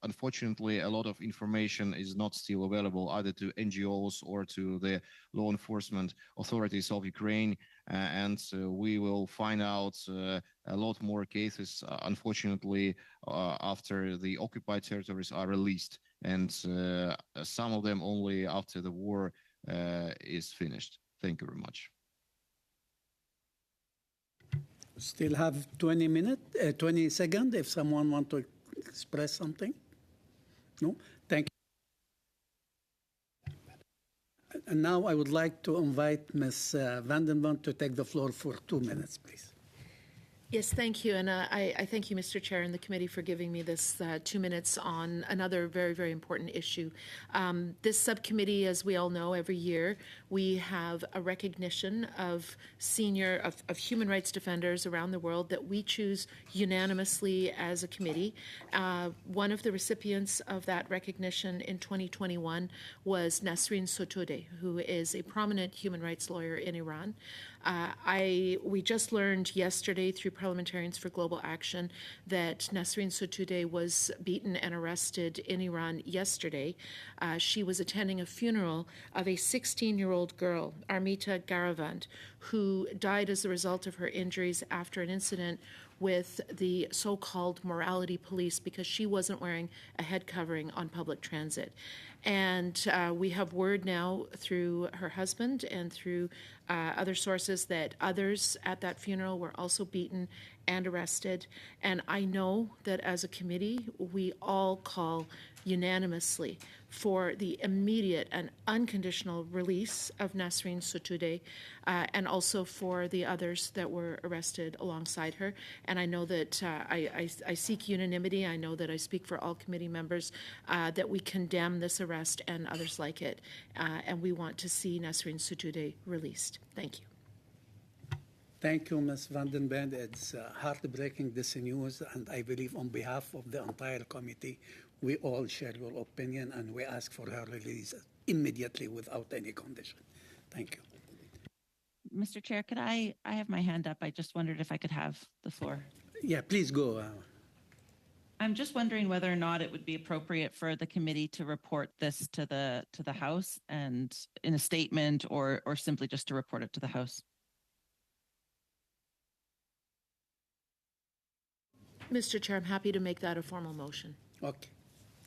unfortunately a lot of information is not still available either to NGOs or to the law enforcement authorities of Ukraine, and we will find out a lot more cases unfortunately after the occupied territories are released, and some of them only after the war is finished. Thank you very much. Still have 20 seconds if someone want to express something. No? Thank you. And now I would like to invite Ms. Vandenbond to take the floor for 2 minutes, please. Yes, thank you. And I thank you, Mr. Chair, and the committee for giving me this 2 minutes on another very, very important issue. This subcommittee, as we all know, every year we have a recognition of of human rights defenders around the world that we choose unanimously as a committee. One of the recipients of that recognition in 2021 was Nasrin Sotoudeh, who is a prominent human rights lawyer in Iran. We just learned yesterday through Parliamentarians for Global Action that Nasrin Sotoudeh was beaten and arrested in Iran yesterday. She was attending a funeral of a 16-year-old girl, Armita Garavand, who died as a result of her injuries after an incident with the so-called morality police because she wasn't wearing a head covering on public transit. And we have word now through her husband and through other sources that others at that funeral were also beaten and arrested. And I know that as a committee, we all call unanimously for the immediate and unconditional release of Nasrin Sotoudeh, and also for the others that were arrested alongside her. And I know that I seek unanimity. I know that I speak for all committee members that we condemn this arrest and others like it, and we want to see Nasrin Sotoudeh released. Thank you. Thank you, Ms. Vandenbend. It's heartbreaking, this news, and I believe on behalf of the entire committee, we all share your opinion, and we ask for her release immediately without any condition. Thank you. Mr. Chair, could I have my hand up? I just wondered if I could have the floor. Yeah, please go. I'm just wondering whether or not it would be appropriate for the committee to report this to the House and in a statement, or simply just to report it to the House. Mr. Chair, I'm happy to make that a formal motion. Okay.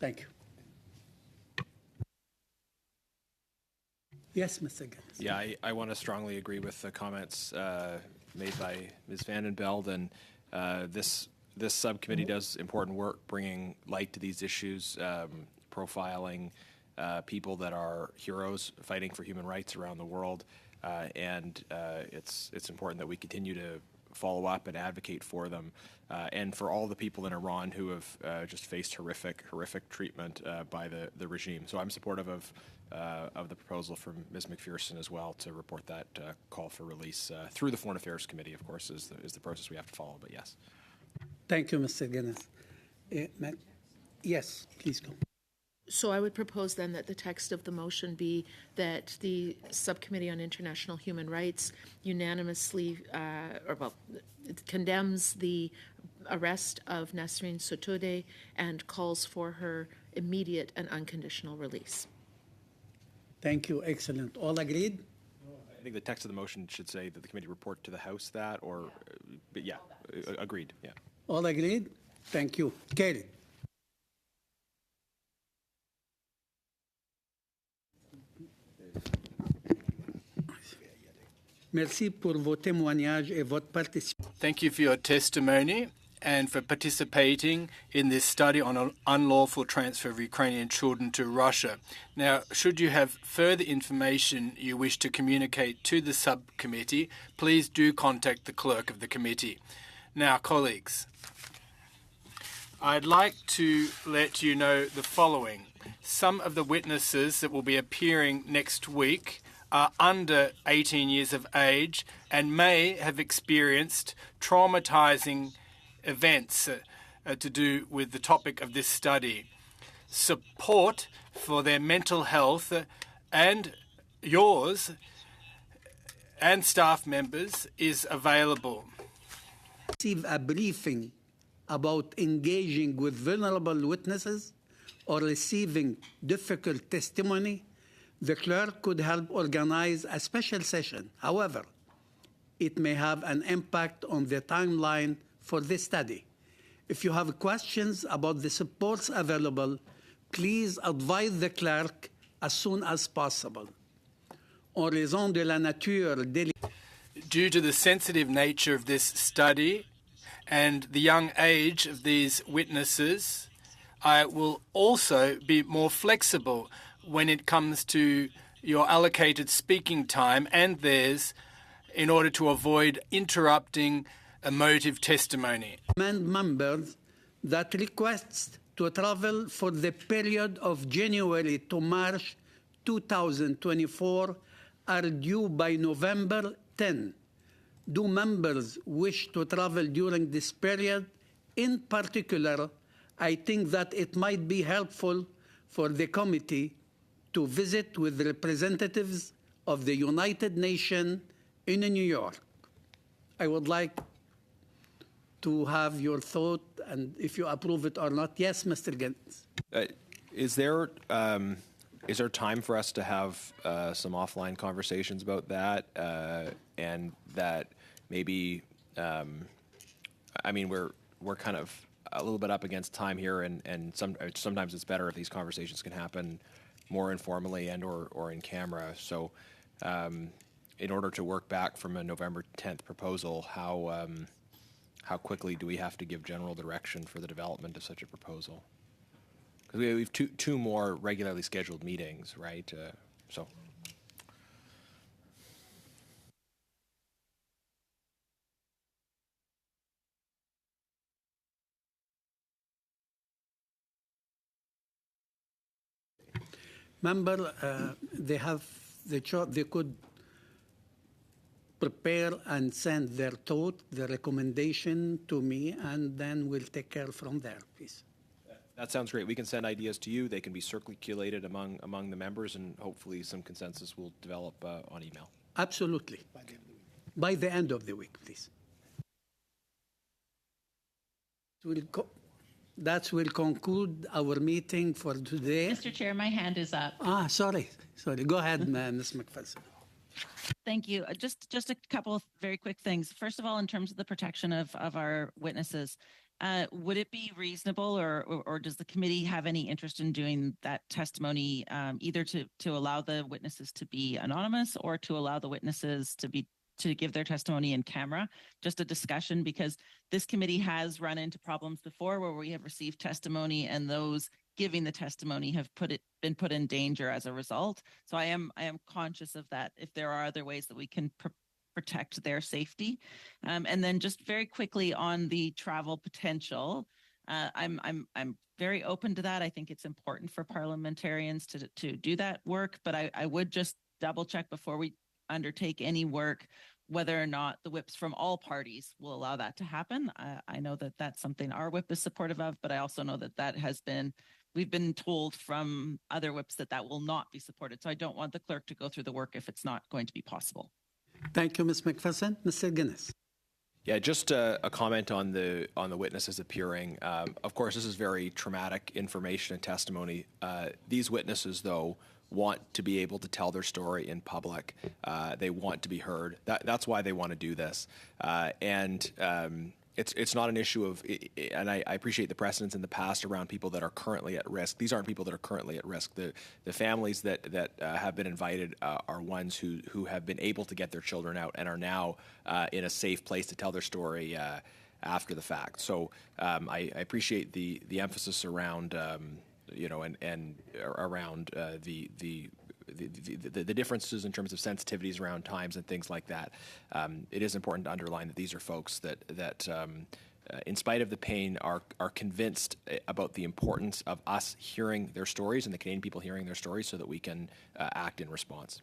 Thank you. Yes, Mr. Guinness. Yeah, I want to strongly agree with the comments made by Ms. Vandenbeld, and this subcommittee does important work bringing light to these issues, profiling people that are heroes fighting for human rights around the world, and it's important that we continue to follow up and advocate for them, and for all the people in Iran who have just faced horrific treatment by the regime. So I'm supportive of the proposal from Ms. McPherson as well to report that call for release through the Foreign Affairs Committee, of course, is the process we have to follow, but yes. Thank you, Mr. Guinness. Yes, please go. So I would propose then that the text of the motion be that the Subcommittee on International Human Rights unanimously, condemns the arrest of Nasrin Sotoudeh and calls for her immediate and unconditional release. Thank you. Excellent. All agreed? I think the text of the motion should say that the committee report to the House that, or, but yeah, agreed, yeah. All agreed? Thank you. Carried. Merci pour vos témoignages et votre participation. Thank you for your testimony and for participating in this study on an unlawful transfer of Ukrainian children to Russia. Now, should you have further information you wish to communicate to the subcommittee, please do contact the clerk of the committee. Now, colleagues, I'd like to let you know the following. Some of the witnesses that will be appearing next week are under 18 years of age and may have experienced traumatizing events to do with the topic of this study. Support for their mental health and yours and staff members is available. Receive a briefing about engaging with vulnerable witnesses or receiving difficult testimony, the clerk could help organize a special session. However, it may have an impact on the timeline for the study. If you have questions about the supports available, please advise the clerk as soon as possible. En raison de la nature Due to the sensitive nature of this study and the young age of these witnesses, I will also be more flexible when it comes to your allocated speaking time and theirs in order to avoid interrupting emotive testimony. members that requests to travel for the period of January to March 2024 are due by November 10. Do members wish to travel during this period? In particular, I think that it might be helpful for the committee to visit with representatives of the United Nations in New York. I would like to have your thought and if you approve it or not. Yes, Mr. Giddens. Is there time for us to have some offline conversations about that, and that maybe, I mean, we're kind of a little bit up against time here, and sometimes it's better if these conversations can happen more informally and or in camera. So, in order to work back from a November 10th proposal, how quickly do we have to give general direction for the development of such a proposal? Because we have two more regularly scheduled meetings, right? So. Member, they could prepare and send their thought, their recommendation to me, and then we'll take care from there, please. That sounds great. We can send ideas to you. They can be circulated among the members, and hopefully some consensus will develop on email. Absolutely. By the end of the week, please. That will conclude our meeting for today. Mr. Chair, my hand is up. Sorry. Go ahead, Ms. McPherson. Thank you. Just a couple of very quick things. First of all, in terms of the protection of our witnesses, would it be reasonable or does the committee have any interest in doing that testimony either to allow the witnesses to be anonymous or to allow the witnesses to give their testimony in camera? Just a discussion, because this committee has run into problems before where we have received testimony and those giving the testimony have been put in danger as a result. So I am conscious of that. If there are other ways that we can protect their safety, and then just very quickly on the travel potential, I'm very open to that. I think it's important for parliamentarians to do that work, but I would just double check before we undertake any work whether or not the whips from all parties will allow that to happen. I know that that's something our whip is supportive of, but I also know that we've been told from other whips that will not be supported. So I don't want the clerk to go through the work if it's not going to be possible. Thank you, Ms. McPherson. Mr. Guinness. Yeah, just a comment on the witnesses appearing. Of course, this is very traumatic information and testimony. These witnesses, though, want to be able to tell their story in public. They want to be heard. That's why they want to do this. It's not an issue of, and I appreciate the precedents in the past around people that are currently at risk. These aren't people that are currently at risk. The families that have been invited are ones who have been able to get their children out and are now in a safe place to tell their story after the fact. So I appreciate the emphasis around and around the differences in terms of sensitivities around times and things like that. It is important to underline that these are folks that in spite of the pain, are convinced about the importance of us hearing their stories and the Canadian people hearing their stories so that we can act in response.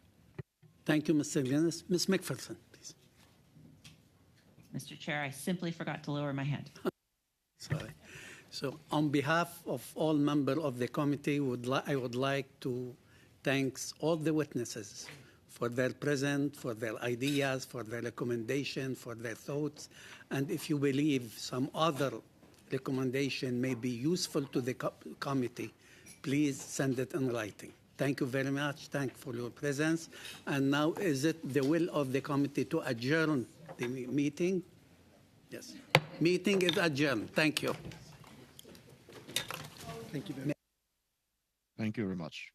Thank you, Mr. Guinness. Ms. McPherson, please. Mr. Chair, I simply forgot to lower my hand. Sorry. So on behalf of all members of the committee, I would like to thank all the witnesses for their presence, for their ideas, for their recommendation, for their thoughts. And if you believe some other recommendation may be useful to the committee, please send it in writing. Thank you very much. Thank you for your presence. And now, is it the will of the committee to adjourn the meeting? Yes. Meeting is adjourned. Thank you. Thank you very much.